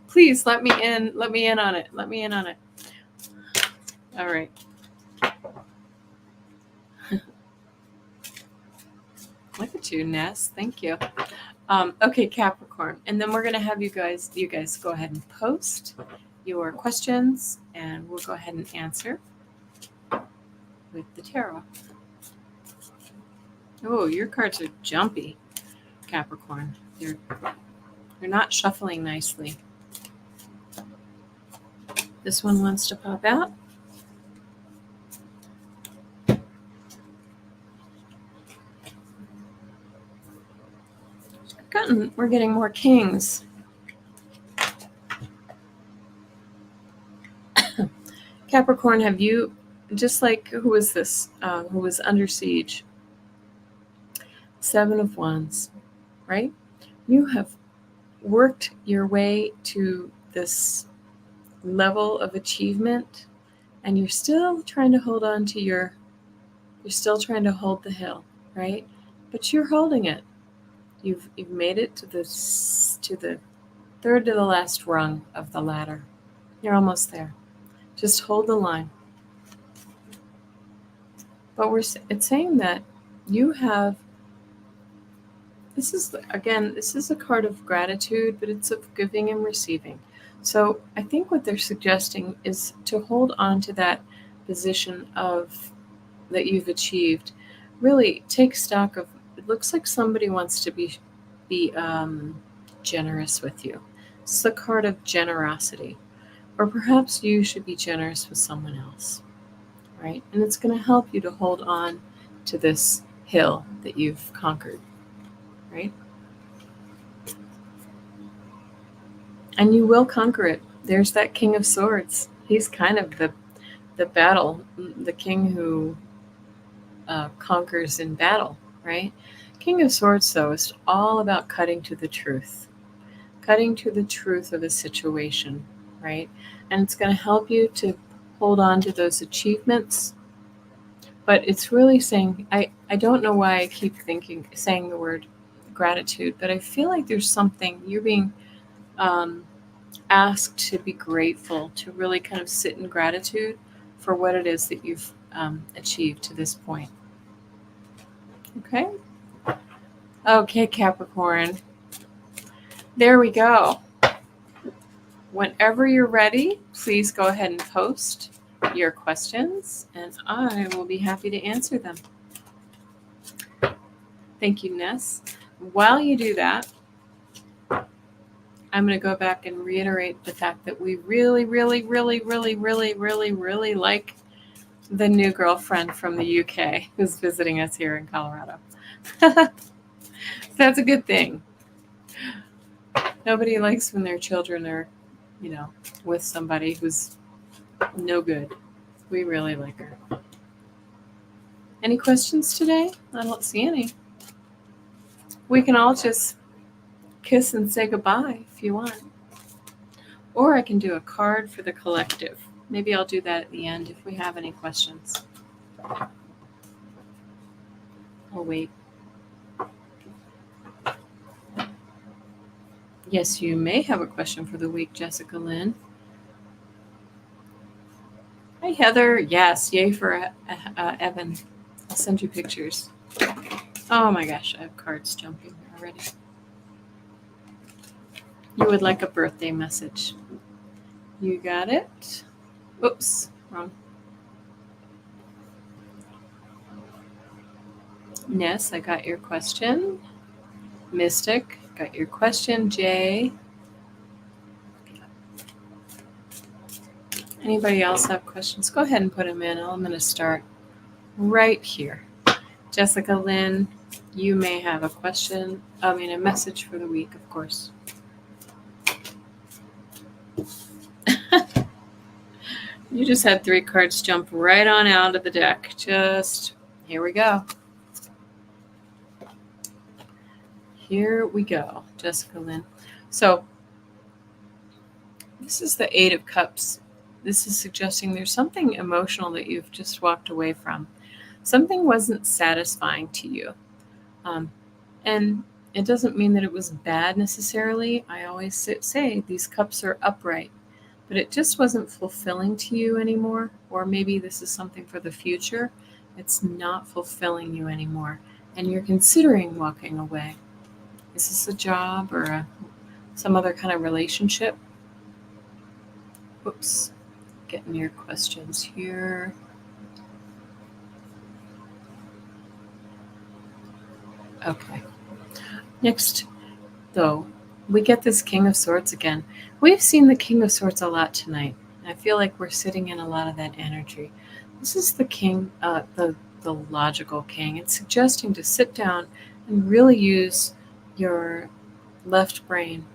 Please let me in. Let me in on it. Let me in on it. All right. Look at you, Ness. Thank you. Okay, Capricorn. And then we're going to have you guys go ahead and post your questions, and we'll go ahead and answer with the tarot. Oh, your cards are jumpy, Capricorn. They're not shuffling nicely. This one wants to pop out. We're getting more kings. Capricorn, have you, just like, who was this? Who was under siege? 7 of Wands, right? You have worked your way to this level of achievement, and you're still trying to hold on to you're still trying to hold the hill, right? But you're holding it. You've made it to the third to the last rung of the ladder. You're almost there. Just hold the line. But it's saying that you have, this is a card of gratitude, but it's of giving and receiving. So I think what they're suggesting is to hold on to that position of that you've achieved. Really take stock of, it looks like somebody wants to be generous with you. It's the card of generosity. Or perhaps you should be generous with someone else, right? And it's going to help you to hold on to this hill that you've conquered, right? And you will conquer it. There's that King of Swords. He's kind of the battle, the king who conquers in battle, right? King of Swords, though, is all about cutting to the truth of a situation, right? And it's going to help you to hold on to those achievements. But it's really saying, I don't know why I keep saying the word gratitude, but I feel like there's something, you're being asked to be grateful, to really kind of sit in gratitude for what it is that you've achieved to this point. Okay, Capricorn. There we go. Whenever you're ready, please go ahead and post your questions, and I will be happy to answer them. Thank you, Ness. While you do that, I'm going to go back and reiterate the fact that we really, really, really, really, really, really, really like the new girlfriend from the UK who's visiting us here in Colorado. That's a good thing. Nobody likes when their children are, with somebody who's no good. We really like her. Any questions today? I don't see any. We can all just kiss and say goodbye if you want. Or I can do a card for the collective. Maybe I'll do that at the end if we have any questions. I'll wait. Yes, you may have a question for the week, Jessica Lynn. Hi, Heather. Yes, yay for Evan. I'll send you pictures. Oh my gosh, I have cards jumping already. You would like a birthday message. You got it. Oops, wrong. Ness, I got your question. Mystic, got your question. Jay. Anybody else have questions? Go ahead and put them in. I'm going to start right here. Jessica Lynn, you may have a question. A message for the week, of course. You just had 3 cards jump right on out of the deck. Just, here we go. Here we go, Jessica Lynn. So, this is the 8 of Cups. This is suggesting there's something emotional that you've just walked away from. Something wasn't satisfying to you. And it doesn't mean that it was bad necessarily. I always say these cups are upright. But it just wasn't fulfilling to you anymore. Or maybe this is something for the future. It's not fulfilling you anymore. And you're considering walking away. Is this a job or some other kind of relationship? Oops. Getting your questions here. Okay. Next, though, we get this King of Swords again. We've seen the King of Swords a lot tonight. I feel like we're sitting in a lot of that energy. This is the king, the logical king. It's suggesting to sit down and really use your left brain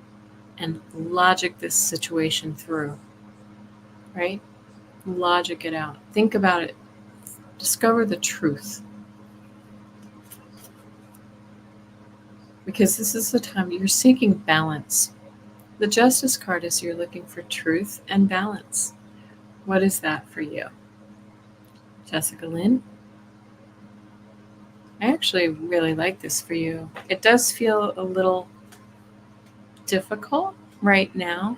and logic this situation through, right? Logic it out. Think about it. Discover the truth. Because this is the time you're seeking balance. The Justice card is you're looking for truth and balance. What is that for you? Jessica Lynn? I actually really like this for you. It does feel a little difficult right now,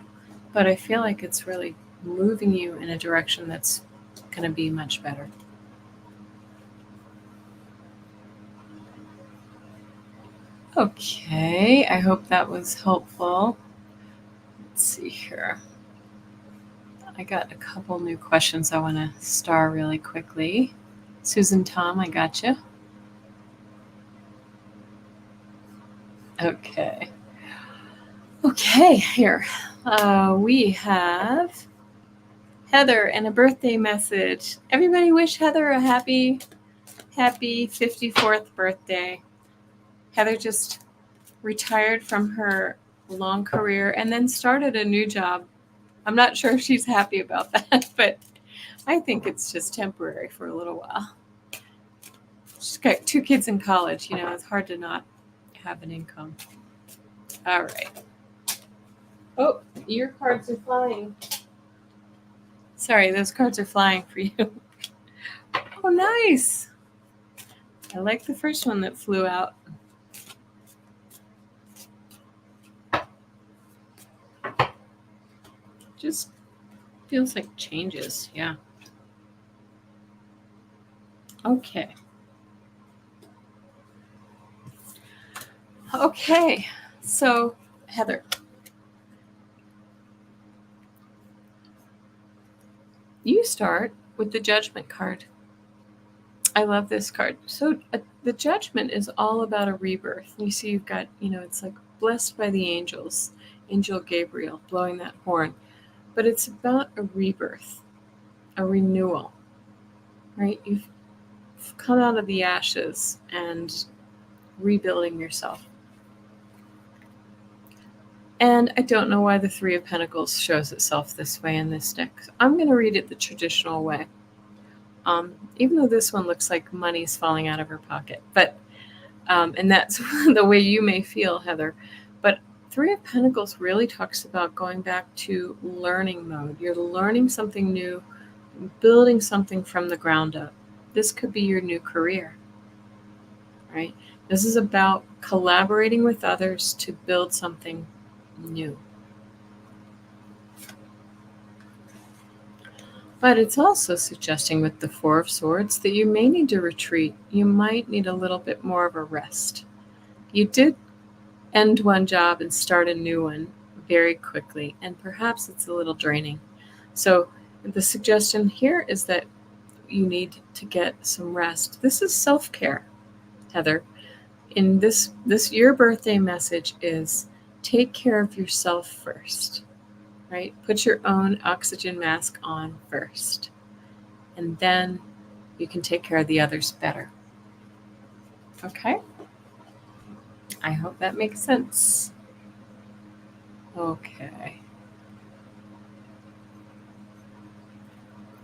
but I feel like it's really moving you in a direction that's going to be much better. Okay, I hope that was helpful. Let's see here. I got a couple new questions I want to star really quickly. Susan Tom, I got you. Okay. Okay, here. We have Heather and a birthday message. Everybody wish Heather a happy 54th birthday. Heather just retired from her long career and then started a new job. I'm not sure if she's happy about that, but I think it's just temporary for a little while. She's got 2 kids in college. It's hard to not have an income. All right. Oh, your cards are flying. Sorry, those cards are flying for you. Oh, nice. I like the first one that flew out. Just feels like changes, yeah. Okay. Okay, so Heather, you start with the Judgment card. I love this card. So the Judgment is all about a rebirth. You see you've got, it's like blessed by the angels, Angel Gabriel blowing that horn. But it's about a rebirth, a renewal, right? You've come out of the ashes and rebuilding yourself. And I don't know why the 3 of Pentacles shows itself this way in this deck. I'm going to read it the traditional way. Even though this one looks like money's falling out of her pocket. But and that's the way you may feel, Heather. But 3 of Pentacles really talks about going back to learning mode. You're learning something new, building something from the ground up. This could be your new career, right? This is about collaborating with others to build something new. But it's also suggesting with the 4 of Swords that you may need to retreat. You might need a little bit more of a rest. You did end one job and start a new one very quickly, and perhaps it's a little draining. So the suggestion here is that you need to get some rest. This is self-care, Heather. In this your birthday message is take care of yourself first, right? Put your own oxygen mask on first, and then you can take care of the others better. Okay? I hope that makes sense. Okay.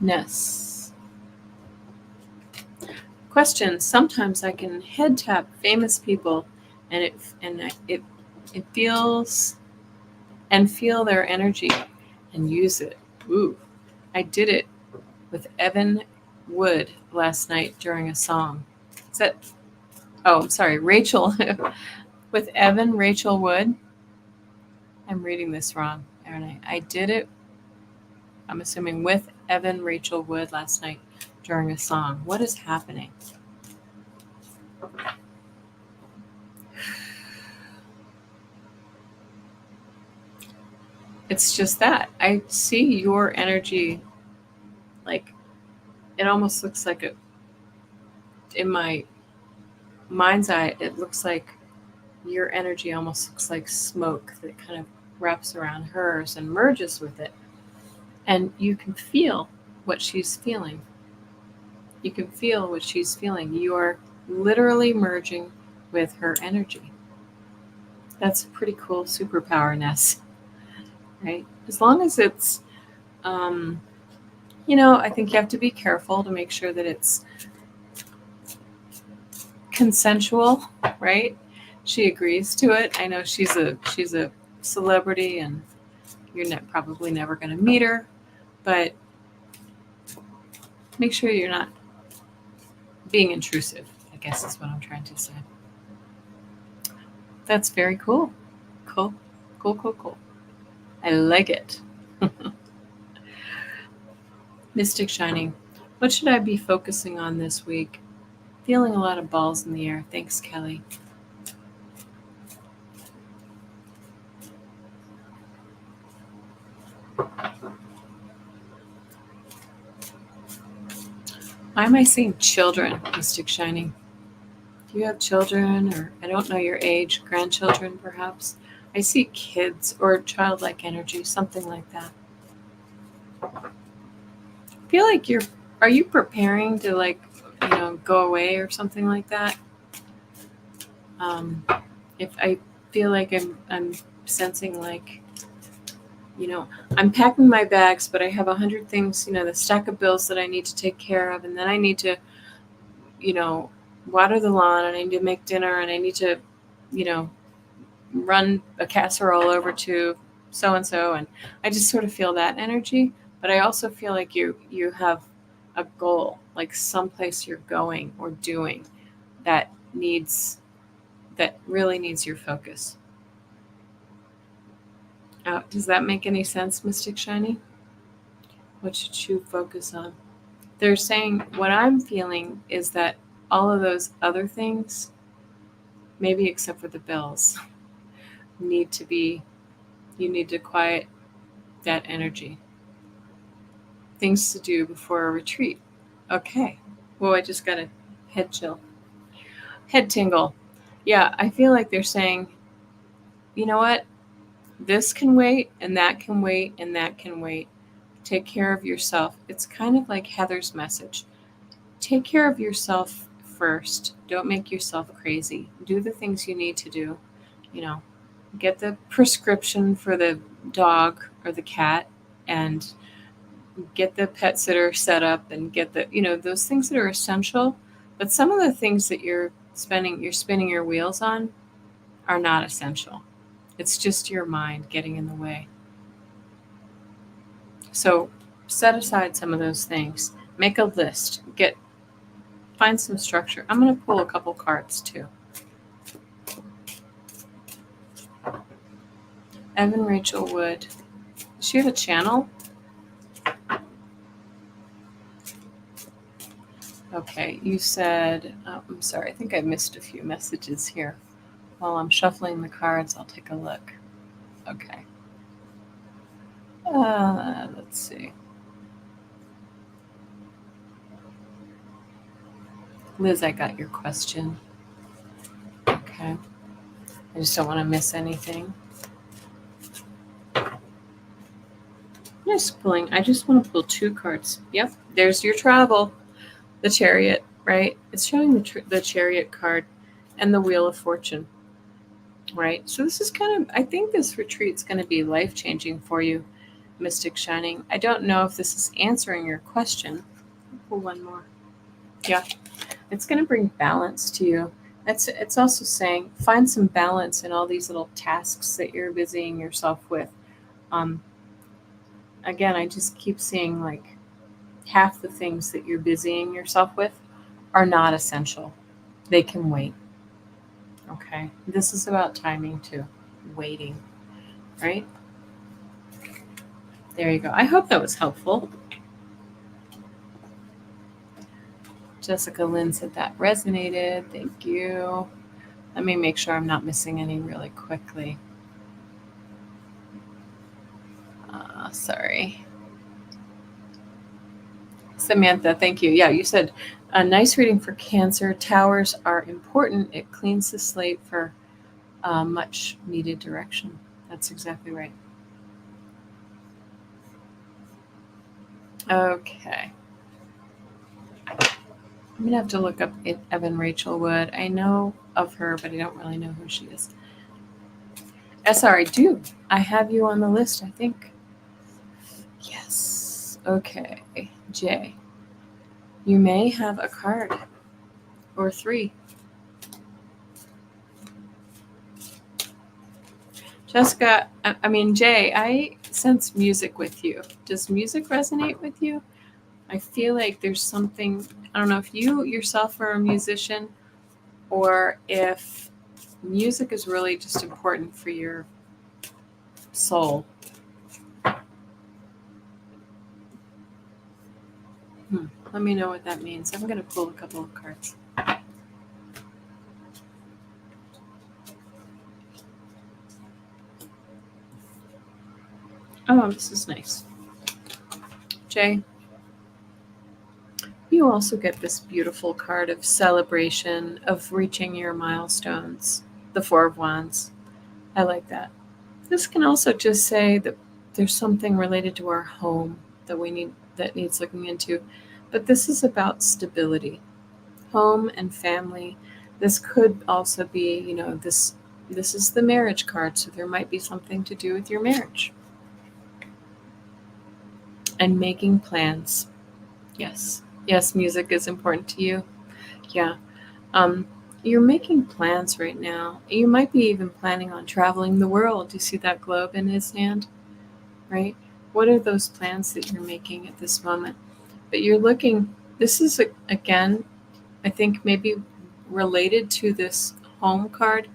Ness. Question. Sometimes I can head tap famous people and it feels and feel their energy and use it. Ooh. I did it with Evan Wood last night during a song. Is that I'm sorry, Rachel with Rachel Wood. I'm reading this wrong, aren't I? I did it, I'm assuming, with Rachel Wood last night during a song. What is happening? It's just that. I see your energy, like, it almost looks like in my mind's eye, it looks like your energy almost looks like smoke that kind of wraps around hers and merges with it. And you can feel what she's feeling. You can feel what she's feeling. You are literally merging with her energy. That's a pretty cool superpower, Ness. Right? As long as it's, I think you have to be careful to make sure that it's consensual, right? She agrees to it. I know she's a celebrity and you're probably never going to meet her, but make sure you're not being intrusive, I guess is what I'm trying to say. That's very cool. Cool. I like it. Mystic Shining. What should I be focusing on this week? Feeling a lot of balls in the air. Thanks, Kelly. Why am I seeing children, Mystic Shining? Do you have children, or I don't know your age, grandchildren perhaps? I see kids or childlike energy, something like that. I feel like are you preparing to go away or something like that? If I feel like I'm sensing like, I'm packing my bags, but I have 100 things, the stack of bills that I need to take care of. And then I need to, water the lawn, and I need to make dinner, and I need to, run a casserole over to so-and-so. And I just sort of feel that energy. But I also feel like you have a goal, like someplace you're going or doing that really needs your focus. Does that make any sense, Mystic Shiny? What should you focus on? They're saying what I'm feeling is that all of those other things, maybe except for the bills, you need to quiet that energy. Things to do before a retreat. Okay. Well, I just got a head chill. Head tingle. Yeah, I feel like they're saying, you know what? This can wait, and that can wait, and that can wait. Take care of yourself. It's kind of like Heather's message. Take care of yourself first. Don't make yourself crazy. Do the things you need to do. Get the prescription for the dog or the cat, and get the pet sitter set up, and get those things that are essential. But some of the things that you're spinning your wheels on are not essential. It's just your mind getting in the way. So set aside some of those things. Make a list. Find some structure. I'm going to pull a couple cards too. Evan Rachel Wood. Does she have a channel? Okay, you said, I'm sorry, I think I missed a few messages here. While I'm shuffling the cards, I'll take a look. Okay. Let's see. Liz, I got your question. Okay. I just don't want to miss anything. I just want to pull 2 cards. Yep, there's your travel. The Chariot, right? It's showing the Chariot card and the Wheel of Fortune, right? So this is I think this retreat's going to be life-changing for you, Mystic Shining. I don't know if this is answering your question. I'll pull one more. Yeah, it's going to bring balance to you. It's also saying find some balance in all these little tasks that you're busying yourself with. Again, I just keep seeing like half the things that you're busying yourself with are not essential. They can wait. Okay. This is about timing too. Waiting. Right? There you go. I hope that was helpful. Jessica Lynn said that resonated. Thank you. Let me make sure I'm not missing any really quickly. Sorry. Samantha, thank you. Yeah, you said a nice reading for Cancer. Towers are important. It cleans the slate for much needed direction. That's exactly right. Okay. I'm going to have to look up Evan Rachel Wood. I know of her, but I don't really know who she is. SR, I do. I have you on the list, I think. Yes. Okay. J. You may have a card or 3. Jessica, I mean, Jay, I sense music with you. Does music resonate with you? I feel like there's something, I don't know if you yourself are a musician or if music is really just important for your soul. Let me know what that means. I'm going to pull a couple of cards. Oh, this is nice. Jay, you also get this beautiful card of celebration, of reaching your milestones, the Four of Wands. I like that. This can also just say that there's something related to our home that needs looking into. But this is about stability, home and family. This could also be, this is the marriage card, so there might be something to do with your marriage. And making plans. Yes. Yes, music is important to you. Yeah. You're making plans right now. You might be even planning on traveling the world. Do you see that globe in his hand? Right? What are those plans that you're making at this moment? But you're looking, this is, again, I think maybe related to this home card.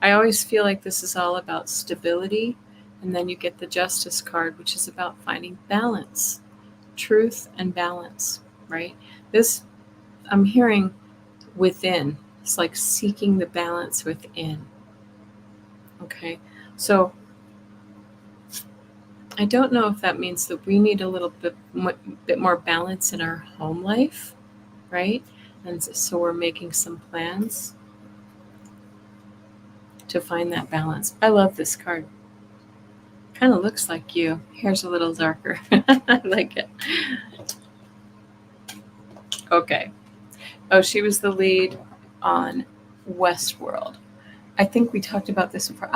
I always feel like this is all about stability. And then you get the Justice card, which is about finding balance, truth and balance, right? This, I'm hearing within. It's like seeking the balance within. Okay. So I don't know if that means that we need a little bit more balance in our home life, right? And so we're making some plans to find that balance. I love this card. Kind of looks like you. Hair's a little darker. I like it. Okay. Oh, she was the lead on Westworld. I think we talked about this before.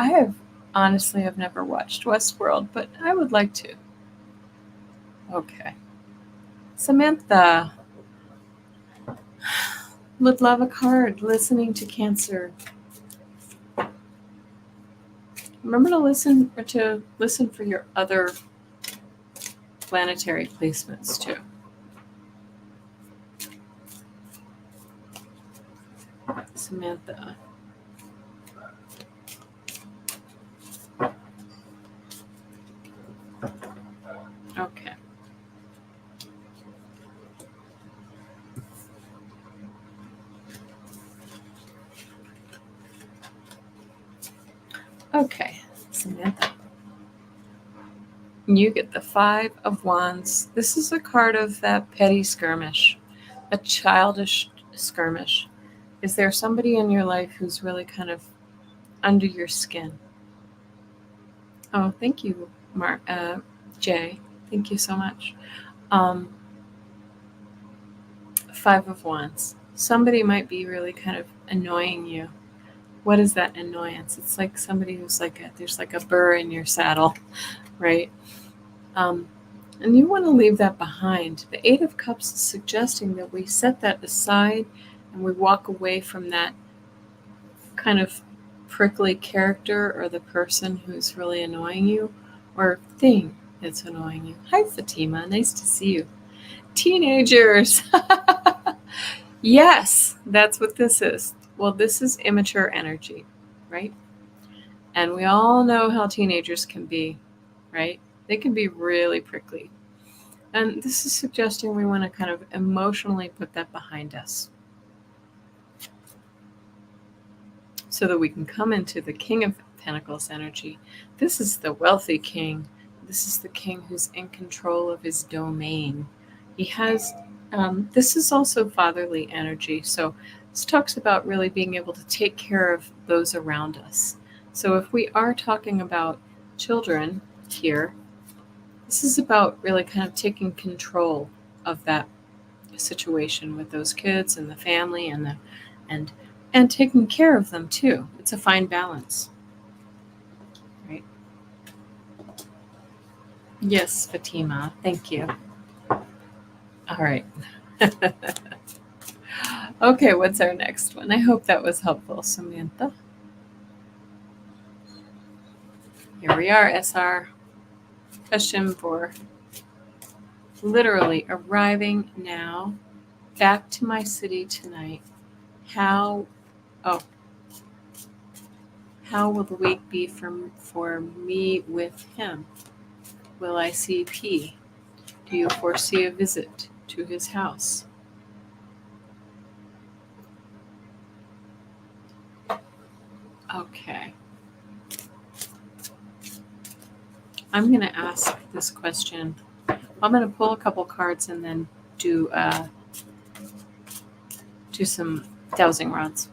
Honestly have never watched Westworld, but I would like to. Okay. Samantha would love a card. Listening to Cancer. Remember to listen for your other planetary placements too. Samantha. Okay. Okay, Samantha. You get the Five of Wands. This is a card of that petty skirmish, a childish skirmish. Is there somebody in your life who's really kind of under your skin? Oh, thank you, Jay. Thank you so much. Five of Wands. Somebody might be really kind of annoying you. What is that annoyance? It's like somebody who's there's like a burr in your saddle, right? And you want to leave that behind. The Eight of Cups is suggesting that we set that aside and we walk away from that kind of prickly character or the person who's really annoying you or thing that's annoying you. Hi, Fatima. Nice to see you. Teenagers. Yes, that's what this is. Well, this is immature energy, right? And we all know how teenagers can be, right? They can be really prickly. And this is suggesting we want to kind of emotionally put that behind us so that we can come into the King of Pentacles energy. This is the wealthy king. This is the king who's in control of his domain. He has, this is also fatherly energy. So this talks about really being able to take care of those around us. So if we are talking about children here, this is about really kind of taking control of that situation with those kids and the family and taking care of them too. It's a fine balance, right? Yes, Fatima. Thank you. All right. Okay, what's our next one? I hope that was helpful, Samantha. Here we are, SR. Question for literally arriving now, back to my city tonight. How will the week be for me with him? Will I see P? Do you foresee a visit to his house? Okay. I'm going to ask this question. I'm going to pull a couple cards and then do some dowsing rods.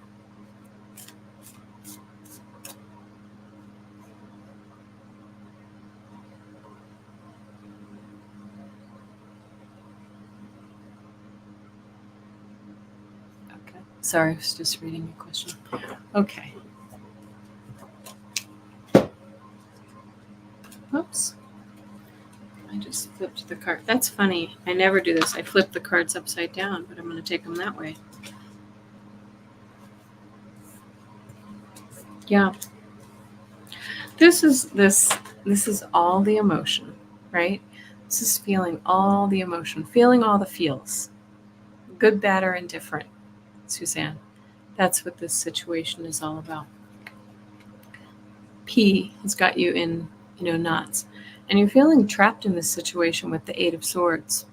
Okay. Sorry, I was just reading your question. Okay. Oops. I just flipped the card. That's funny. I never do this. I flip the cards upside down, but I'm going to take them that way. Yeah. This is all the emotion, right? This is feeling all the emotion, feeling all the feels. Good, bad, or indifferent, Suzanne. That's what this situation is all about. P has got you in, knots. And you're feeling trapped in this situation with the Eight of Swords,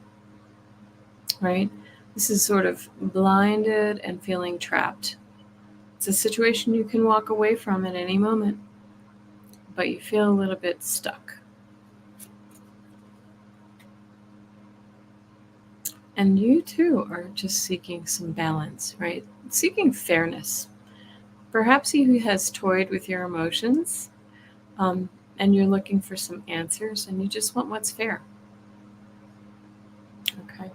right? This is sort of blinded and feeling trapped. It's a situation you can walk away from at any moment, but you feel a little bit stuck. And you too are just seeking some balance, right? Seeking fairness. Perhaps he has toyed with your emotions, and you're looking for some answers, and you just want what's fair. Okay.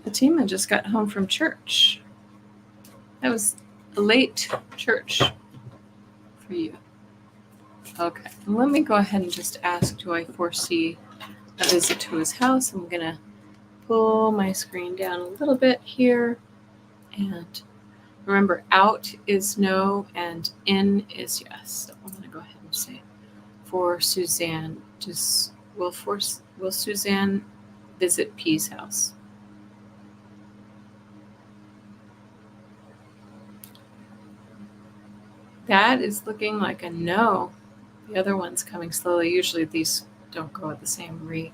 Fatima just got home from church. That was a late church for you. Okay. Let me go ahead and just ask, do I foresee a visit to his house? I'm going to pull my screen down a little bit here. And remember, out is no and in is yes. So I'm going to go ahead and say for Suzanne, will Suzanne visit P's house? That is looking like a no. The other one's coming slowly. Usually these don't go at the same rate.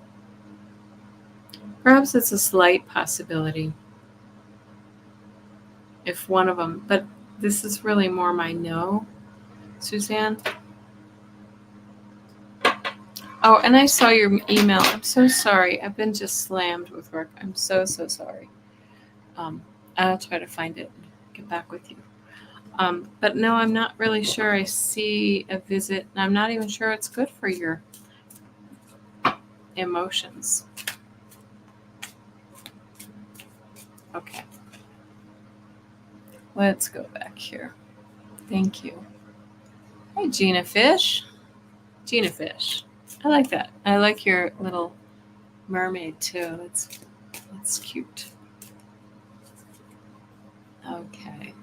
Perhaps it's a slight possibility. If one of them, but this is really more my no, Suzanne. Oh, and I saw your email. I'm so sorry. I've been just slammed with work. I'm so sorry. I'll try to find it and get back with you. But no, I'm not really sure. I see a visit, and I'm not even sure it's good for your emotions. Okay. Let's go back here. Thank you. Hey, Gina Fish. Gina Fish. I like that. I like your little mermaid too. That's cute. Okay.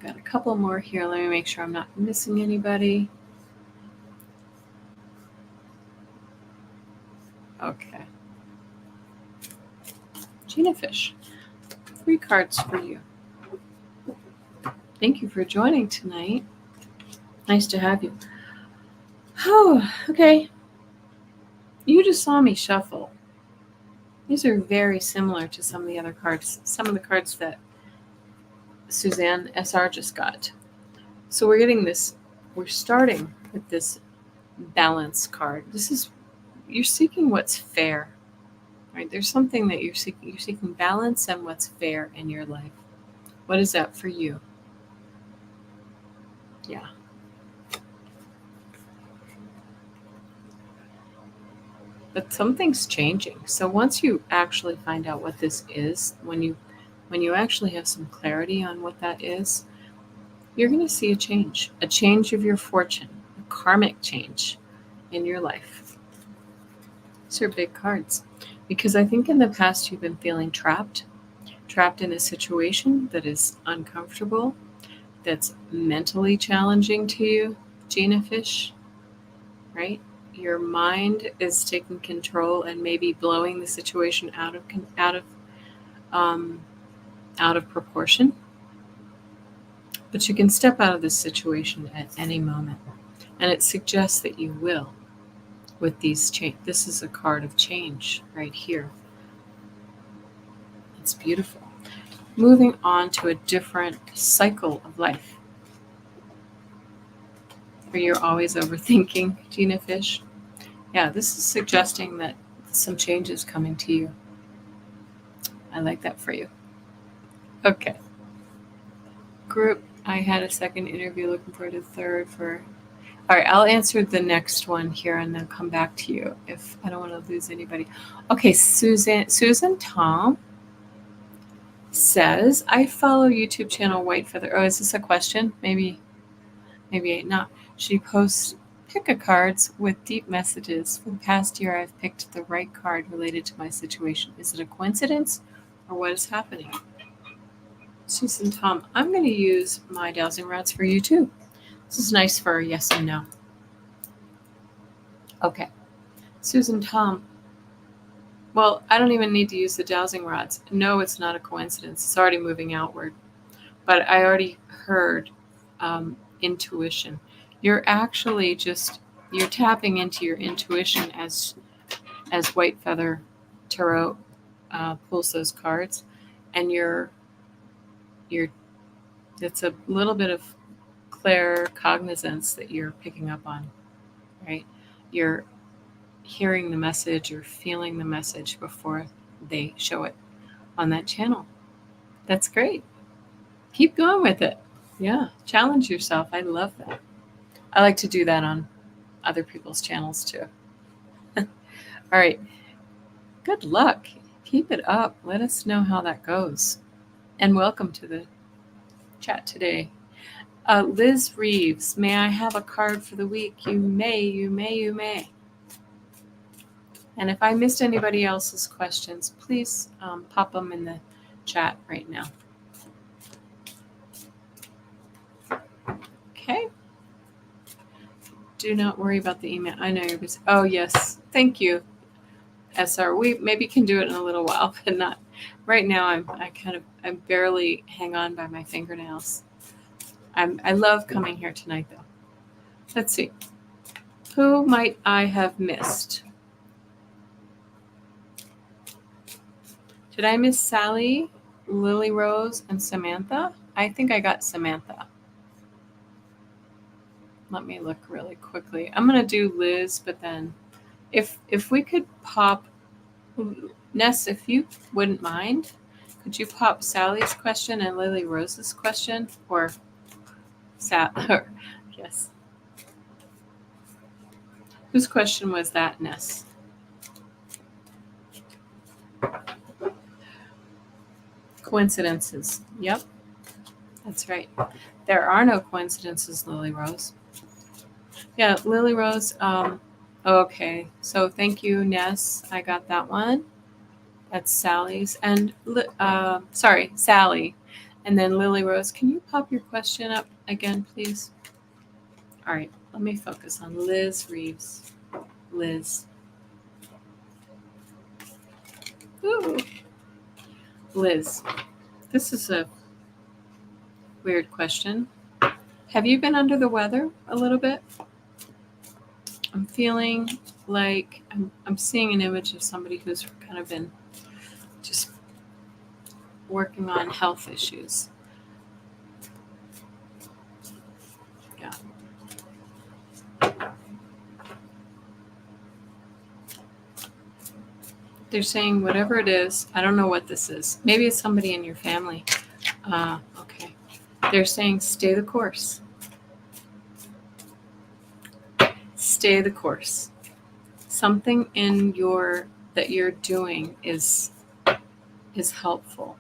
Got a couple more here. Let me make sure I'm not missing anybody. Okay. Gina Fish. 3 cards for you. Thank you for joining tonight. Nice to have you. Oh, okay. You just saw me shuffle. These are very similar to some of the other cards, some of the cards that Suzanne SR just got. So we're starting with this balance card. You're seeking what's fair, right? There's something that you're seeking. You're seeking balance and what's fair in your life. What is that for you? Yeah. But something's changing. So once you actually find out what this is, when you actually have some clarity on what that is, you're going to see a change of your fortune, a karmic change in your life. These are big cards because I think in the past you've been feeling trapped in a situation that is uncomfortable, that's mentally challenging to you, Gina Fish, right? Your mind is taking control and maybe blowing the situation out of proportion. But you can step out of this situation at any moment, and it suggests that you will. With these change, this is a card of change right here. It's beautiful. Moving on to a different cycle of life. Where you're always overthinking, Gina Fish. Yeah, this is suggesting that some change is coming to you. I like that for you. Okay. Group, I had a second interview, looking forward to the third for... All right, I'll answer the next one here and then come back to you if I don't want to lose anybody. Okay, Susan Tom says, I follow YouTube channel White Feather. Oh, is this a question? Maybe not. She posts pick-a cards with deep messages. For the past year, I've picked the right card related to my situation. Is it a coincidence or what is happening? Susan Tom, I'm going to use my dowsing rods for you too. This is nice for yes and no. Okay. Susan Tom, well, I don't even need to use the dowsing rods. No, it's not a coincidence. It's already moving outward. But I already heard intuition. You're actually you're tapping into your intuition as White Feather Tarot pulls those cards, and it's a little bit of claircognizance that you're picking up on, right? You're hearing the message or feeling the message before they show it on that channel. That's great. Keep going with it. Yeah, challenge yourself. I love that. I like to do that on other people's channels too. All right. Good luck. Keep it up. Let us know how that goes. And welcome to the chat today. Liz Reeves, may I have a card for the week? You may. And if I missed anybody else's questions, please pop them in the chat right now. Okay. Do not worry about the email. I know you're busy. Oh, yes. Thank you, SR. We maybe can do it in a little while, but not right now. I barely hang on by my fingernails. I love coming here tonight, though. Let's see. Who might I have missed? Did I miss Sally, Lily Rose, and Samantha? I think I got Samantha. Let me look really quickly. I'm going to do Liz, but then if we could pop, Ness, if you wouldn't mind, could you pop Sally's question and Lily Rose's question? Or yes. Whose question was that, Ness? Coincidences. Yep. That's right. There are no coincidences, Lily Rose. Yeah, Lily Rose. Okay. So thank you, Ness. I got that one. That's Sally's. And Sally. And then Lily Rose, can you pop your question up again, please? All right. Let me focus on Liz Reeves. Liz. Ooh. Liz. This is a weird question. Have you been under the weather a little bit? I'm feeling like I'm seeing an image of somebody who's kind of been just working on health issues. Yeah. They're saying whatever it is, I don't know what this is. Maybe it's somebody in your family. Okay. They're saying stay the course. Stay the course. Something that you're doing is helpful.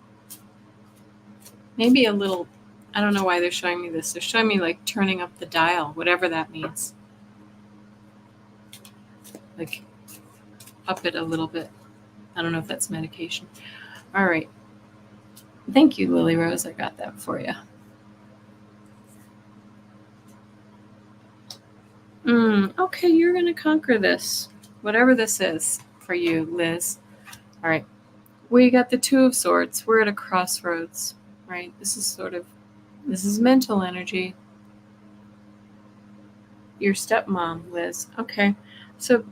Maybe a little, I don't know why they're showing me this. They're showing me like turning up the dial, whatever that means. Like up it a little bit. I don't know if that's medication. All right. Thank you, Lily Rose. I got that for you. okay, you're going to conquer this, whatever this is for you, Liz. All right. We got the Two of Swords. We're at a crossroads, right? This is mental energy. Your stepmom, Liz. Okay. So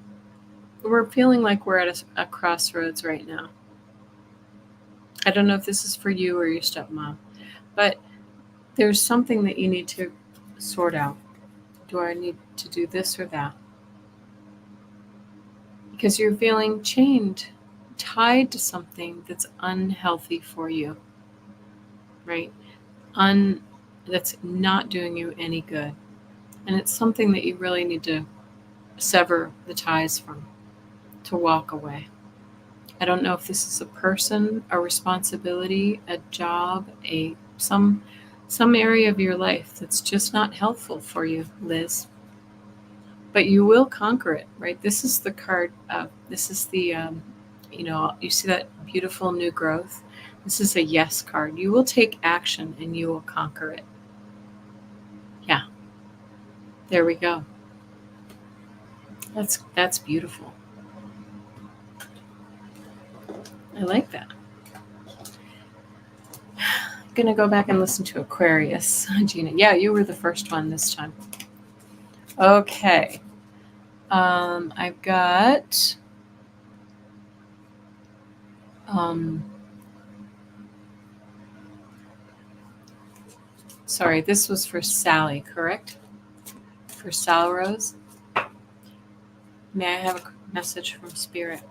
we're feeling like we're at a crossroads right now. I don't know if this is for you or your stepmom, but there's something that you need to sort out. Do I need to do this or that? Because you're feeling chained, tied to something that's unhealthy for you, right? That's not doing you any good. And it's something that you really need to sever the ties from, to walk away. I don't know if this is a person, a responsibility, a job, some area of your life that's just not helpful for you, Liz. But you will conquer it, right? This is the card. This is the, you see that beautiful new growth? This is a yes card. You will take action and you will conquer it. Yeah. There we go. That's beautiful. I like that. I'm going to go back and listen to Aquarius. Gina, yeah, you were the first one this time. Okay. I've got sorry, this was for Sally, correct? For Sal Rose. May I have a message from Spirit?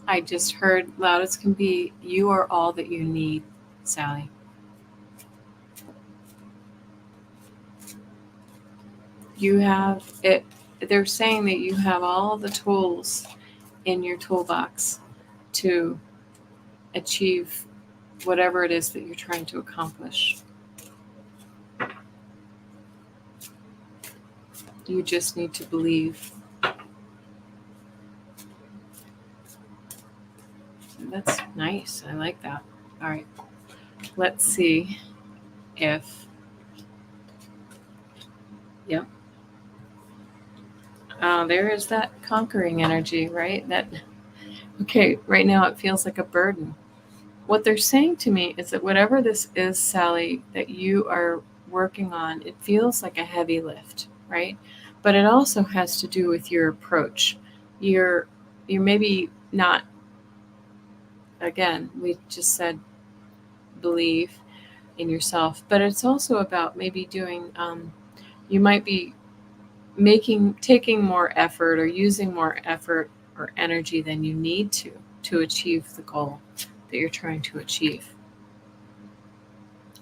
I just heard loud as can be, you are all that you need, Sally. You have it. They're saying that you have all the tools in your toolbox to achieve whatever it is that you're trying to accomplish. You just need to believe. That's nice. I like that. All right. Let's see if. Yep. There is that conquering energy, right? Okay, right now it feels like a burden. What they're saying to me is that whatever this is, Sally, that you are working on, it feels like a heavy lift, right? But it also has to do with your approach. You're maybe not, again, we just said believe in yourself, but it's also about maybe doing, you might be taking more effort or using more effort or energy than you need to achieve the goal that you're trying to achieve.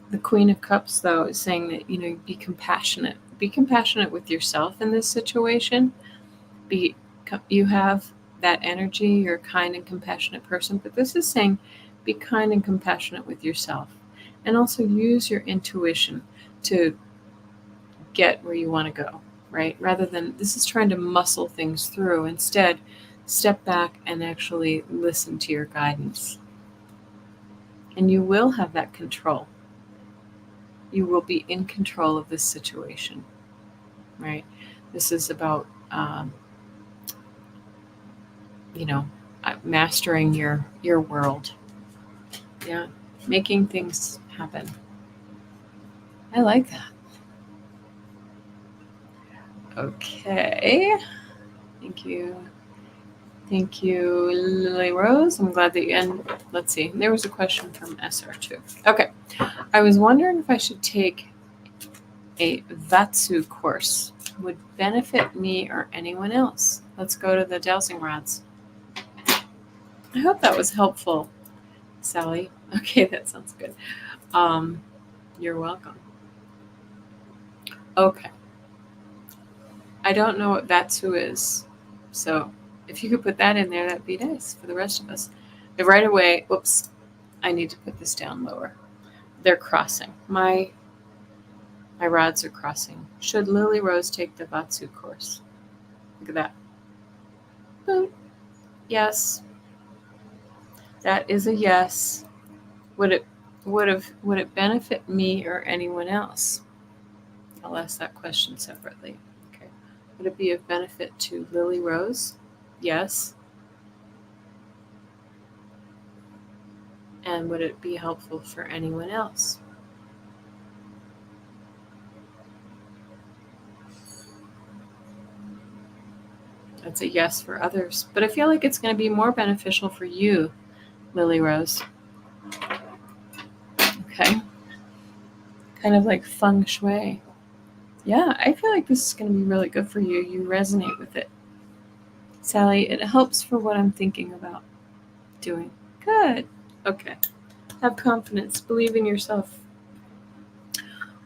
The Queen of Cups, though, is saying that, be compassionate. Be compassionate with yourself in this situation. You have that energy, you're a kind and compassionate person, but this is saying be kind and compassionate with yourself. And also use your intuition to get where you want to go, right? Rather than, this is trying to muscle things through. Instead, step back and actually listen to your guidance. And you will have that control. You will be in control of this situation, right? This is about, mastering your world. Yeah, making things happen. I like that. Okay. Thank you. Thank you, Lily Rose. I'm glad that you, and let's see, there was a question from SR too. Okay. I was wondering if I should take a Vatsu course. Would benefit me or anyone else. Let's go to the dowsing rods. I hope that was helpful, Sally. Okay, that sounds good. You're welcome. Okay. I don't know what Vatsu is, so if you could put that in there, that'd be nice for the rest of us. But right away, whoops, I need to put this down lower. They're crossing. My rods are crossing. Should Lily Rose take the Vatsu course? Look at that. Boom. Yes. That is a yes. Would it benefit me or anyone else? I'll ask that question separately. Okay. Would it be of benefit to Lily Rose? Yes. And would it be helpful for anyone else? That's a yes for others. But I feel like it's going to be more beneficial for you, Lily Rose. Okay. Kind of like feng shui. Yeah, I feel like this is going to be really good for you. You resonate with it. Sally, it helps for what I'm thinking about doing. Good. Okay. Have confidence. Believe in yourself.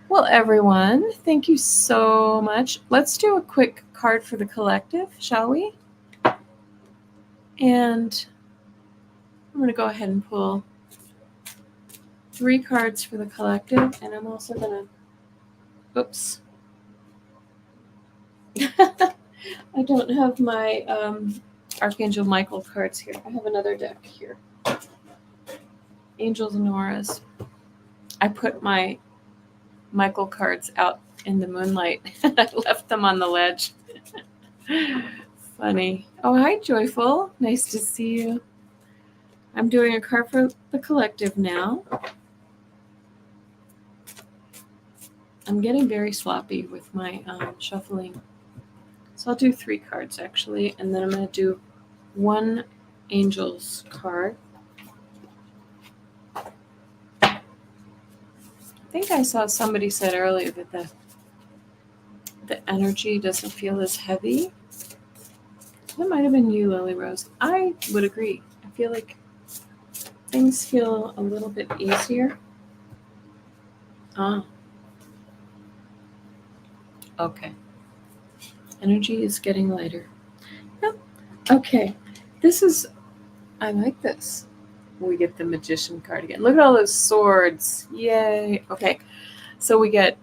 Well, everyone, thank you so much. Let's do a quick card for the collective, shall we? And I'm going to go ahead and pull 3 cards for the collective. And I'm also going to, oops. I don't have my Archangel Michael cards here. I have another deck here. Angels and Auras. I put my Michael cards out in the moonlight. I left them on the ledge. Funny. Oh, hi, Joyful. Nice to see you. I'm doing a card for the collective now. I'm getting very sloppy with my shuffling. So I'll do 3 cards, actually, and then I'm going to do 1 Angel's card. I think I saw somebody said earlier that the energy doesn't feel as heavy. That might have been you, Lily Rose. I would agree. I feel like things feel a little bit easier. Ah. Okay. Energy is getting lighter. Yep. Okay. I like this. We get the Magician card again. Look at all those swords. Yay. Okay. So we get,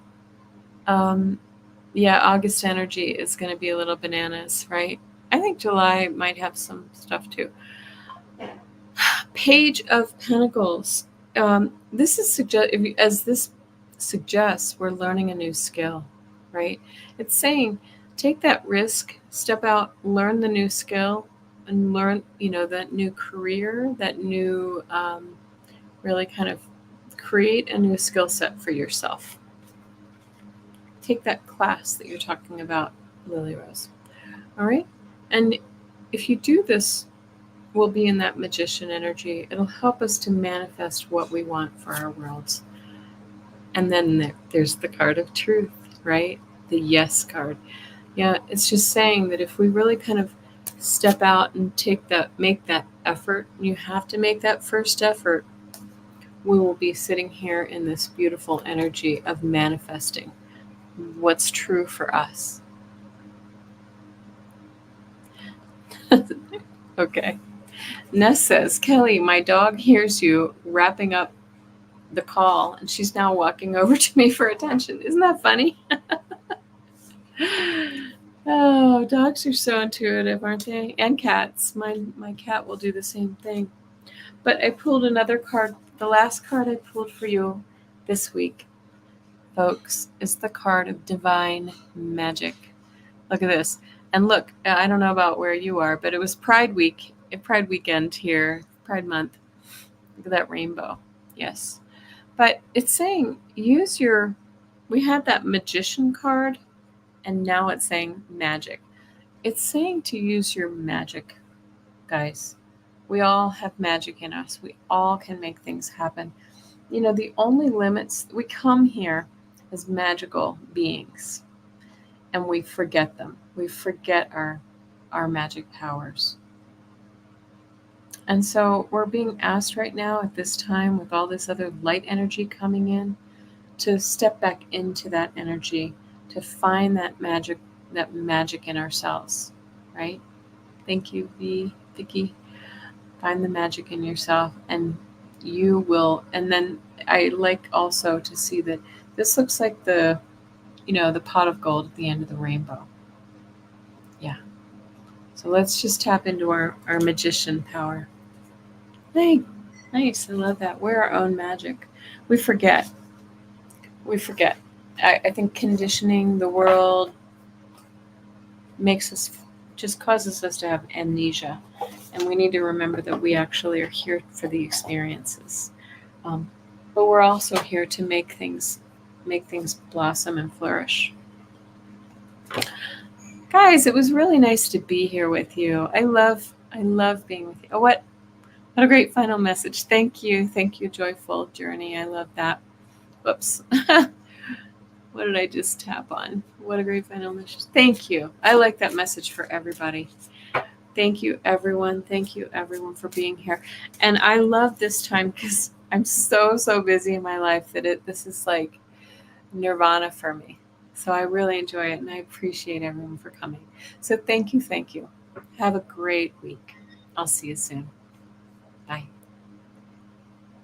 August energy is going to be a little bananas, right? I think July might have some stuff too. Page of Pentacles. This is as this suggests, we're learning a new skill, right? It's saying take that risk, step out, learn the new skill, and learn, that new career, that new, really kind of create a new skill set for yourself. Take that class that you're talking about, Lily Rose. All right? And if you do this, we'll be in that magician energy. It'll help us to manifest what we want for our worlds. And then there's the card of truth, right? The yes card. Yeah, it's just saying that if we really kind of step out and make that effort, you have to make that first effort, we will be sitting here in this beautiful energy of manifesting what's true for us. Okay. Ness says, Kelly, my dog hears you wrapping up the call and she's now walking over to me for attention. Isn't that funny? Oh, dogs are so intuitive, aren't they? And cats. My cat will do the same thing. But I pulled another card. The last card I pulled for you this week, folks, is the card of divine magic. Look at this. And look, I don't know about where you are, but it was Pride weekend here, Pride month. Look at that rainbow. Yes. But it's saying we had that magician card, and now it's saying magic. It's saying to use your magic, guys. We all have magic in us. We all can make things happen. The only limits, we come here as magical beings, and we forget them. We forget our magic powers. And so we're being asked right now at this time, with all this other light energy coming in, to step back into that energy, to find that magic in ourselves, right? Thank you, Vicky. Find the magic in yourself, and you will. And then I like also to see that this looks like the pot of gold at the end of the rainbow. Yeah. So let's just tap into our magician power. Hey, nice. I love that. We're our own magic. We forget. I think conditioning the world just causes us to have amnesia. And we need to remember that we actually are here for the experiences. But we're also here to make things blossom and flourish. Guys, it was really nice to be here with you. I love being with you. Oh, what a great final message. Thank you, Joyful Journey. I love that. Whoops. What did I just tap on? What a great final message. Thank you. I like that message for everybody. Thank you, everyone. Thank you, everyone, for being here. And I love this time because I'm so busy in my life that this is like nirvana for me. So I really enjoy it, and I appreciate everyone for coming. So thank you. Have a great week. I'll see you soon.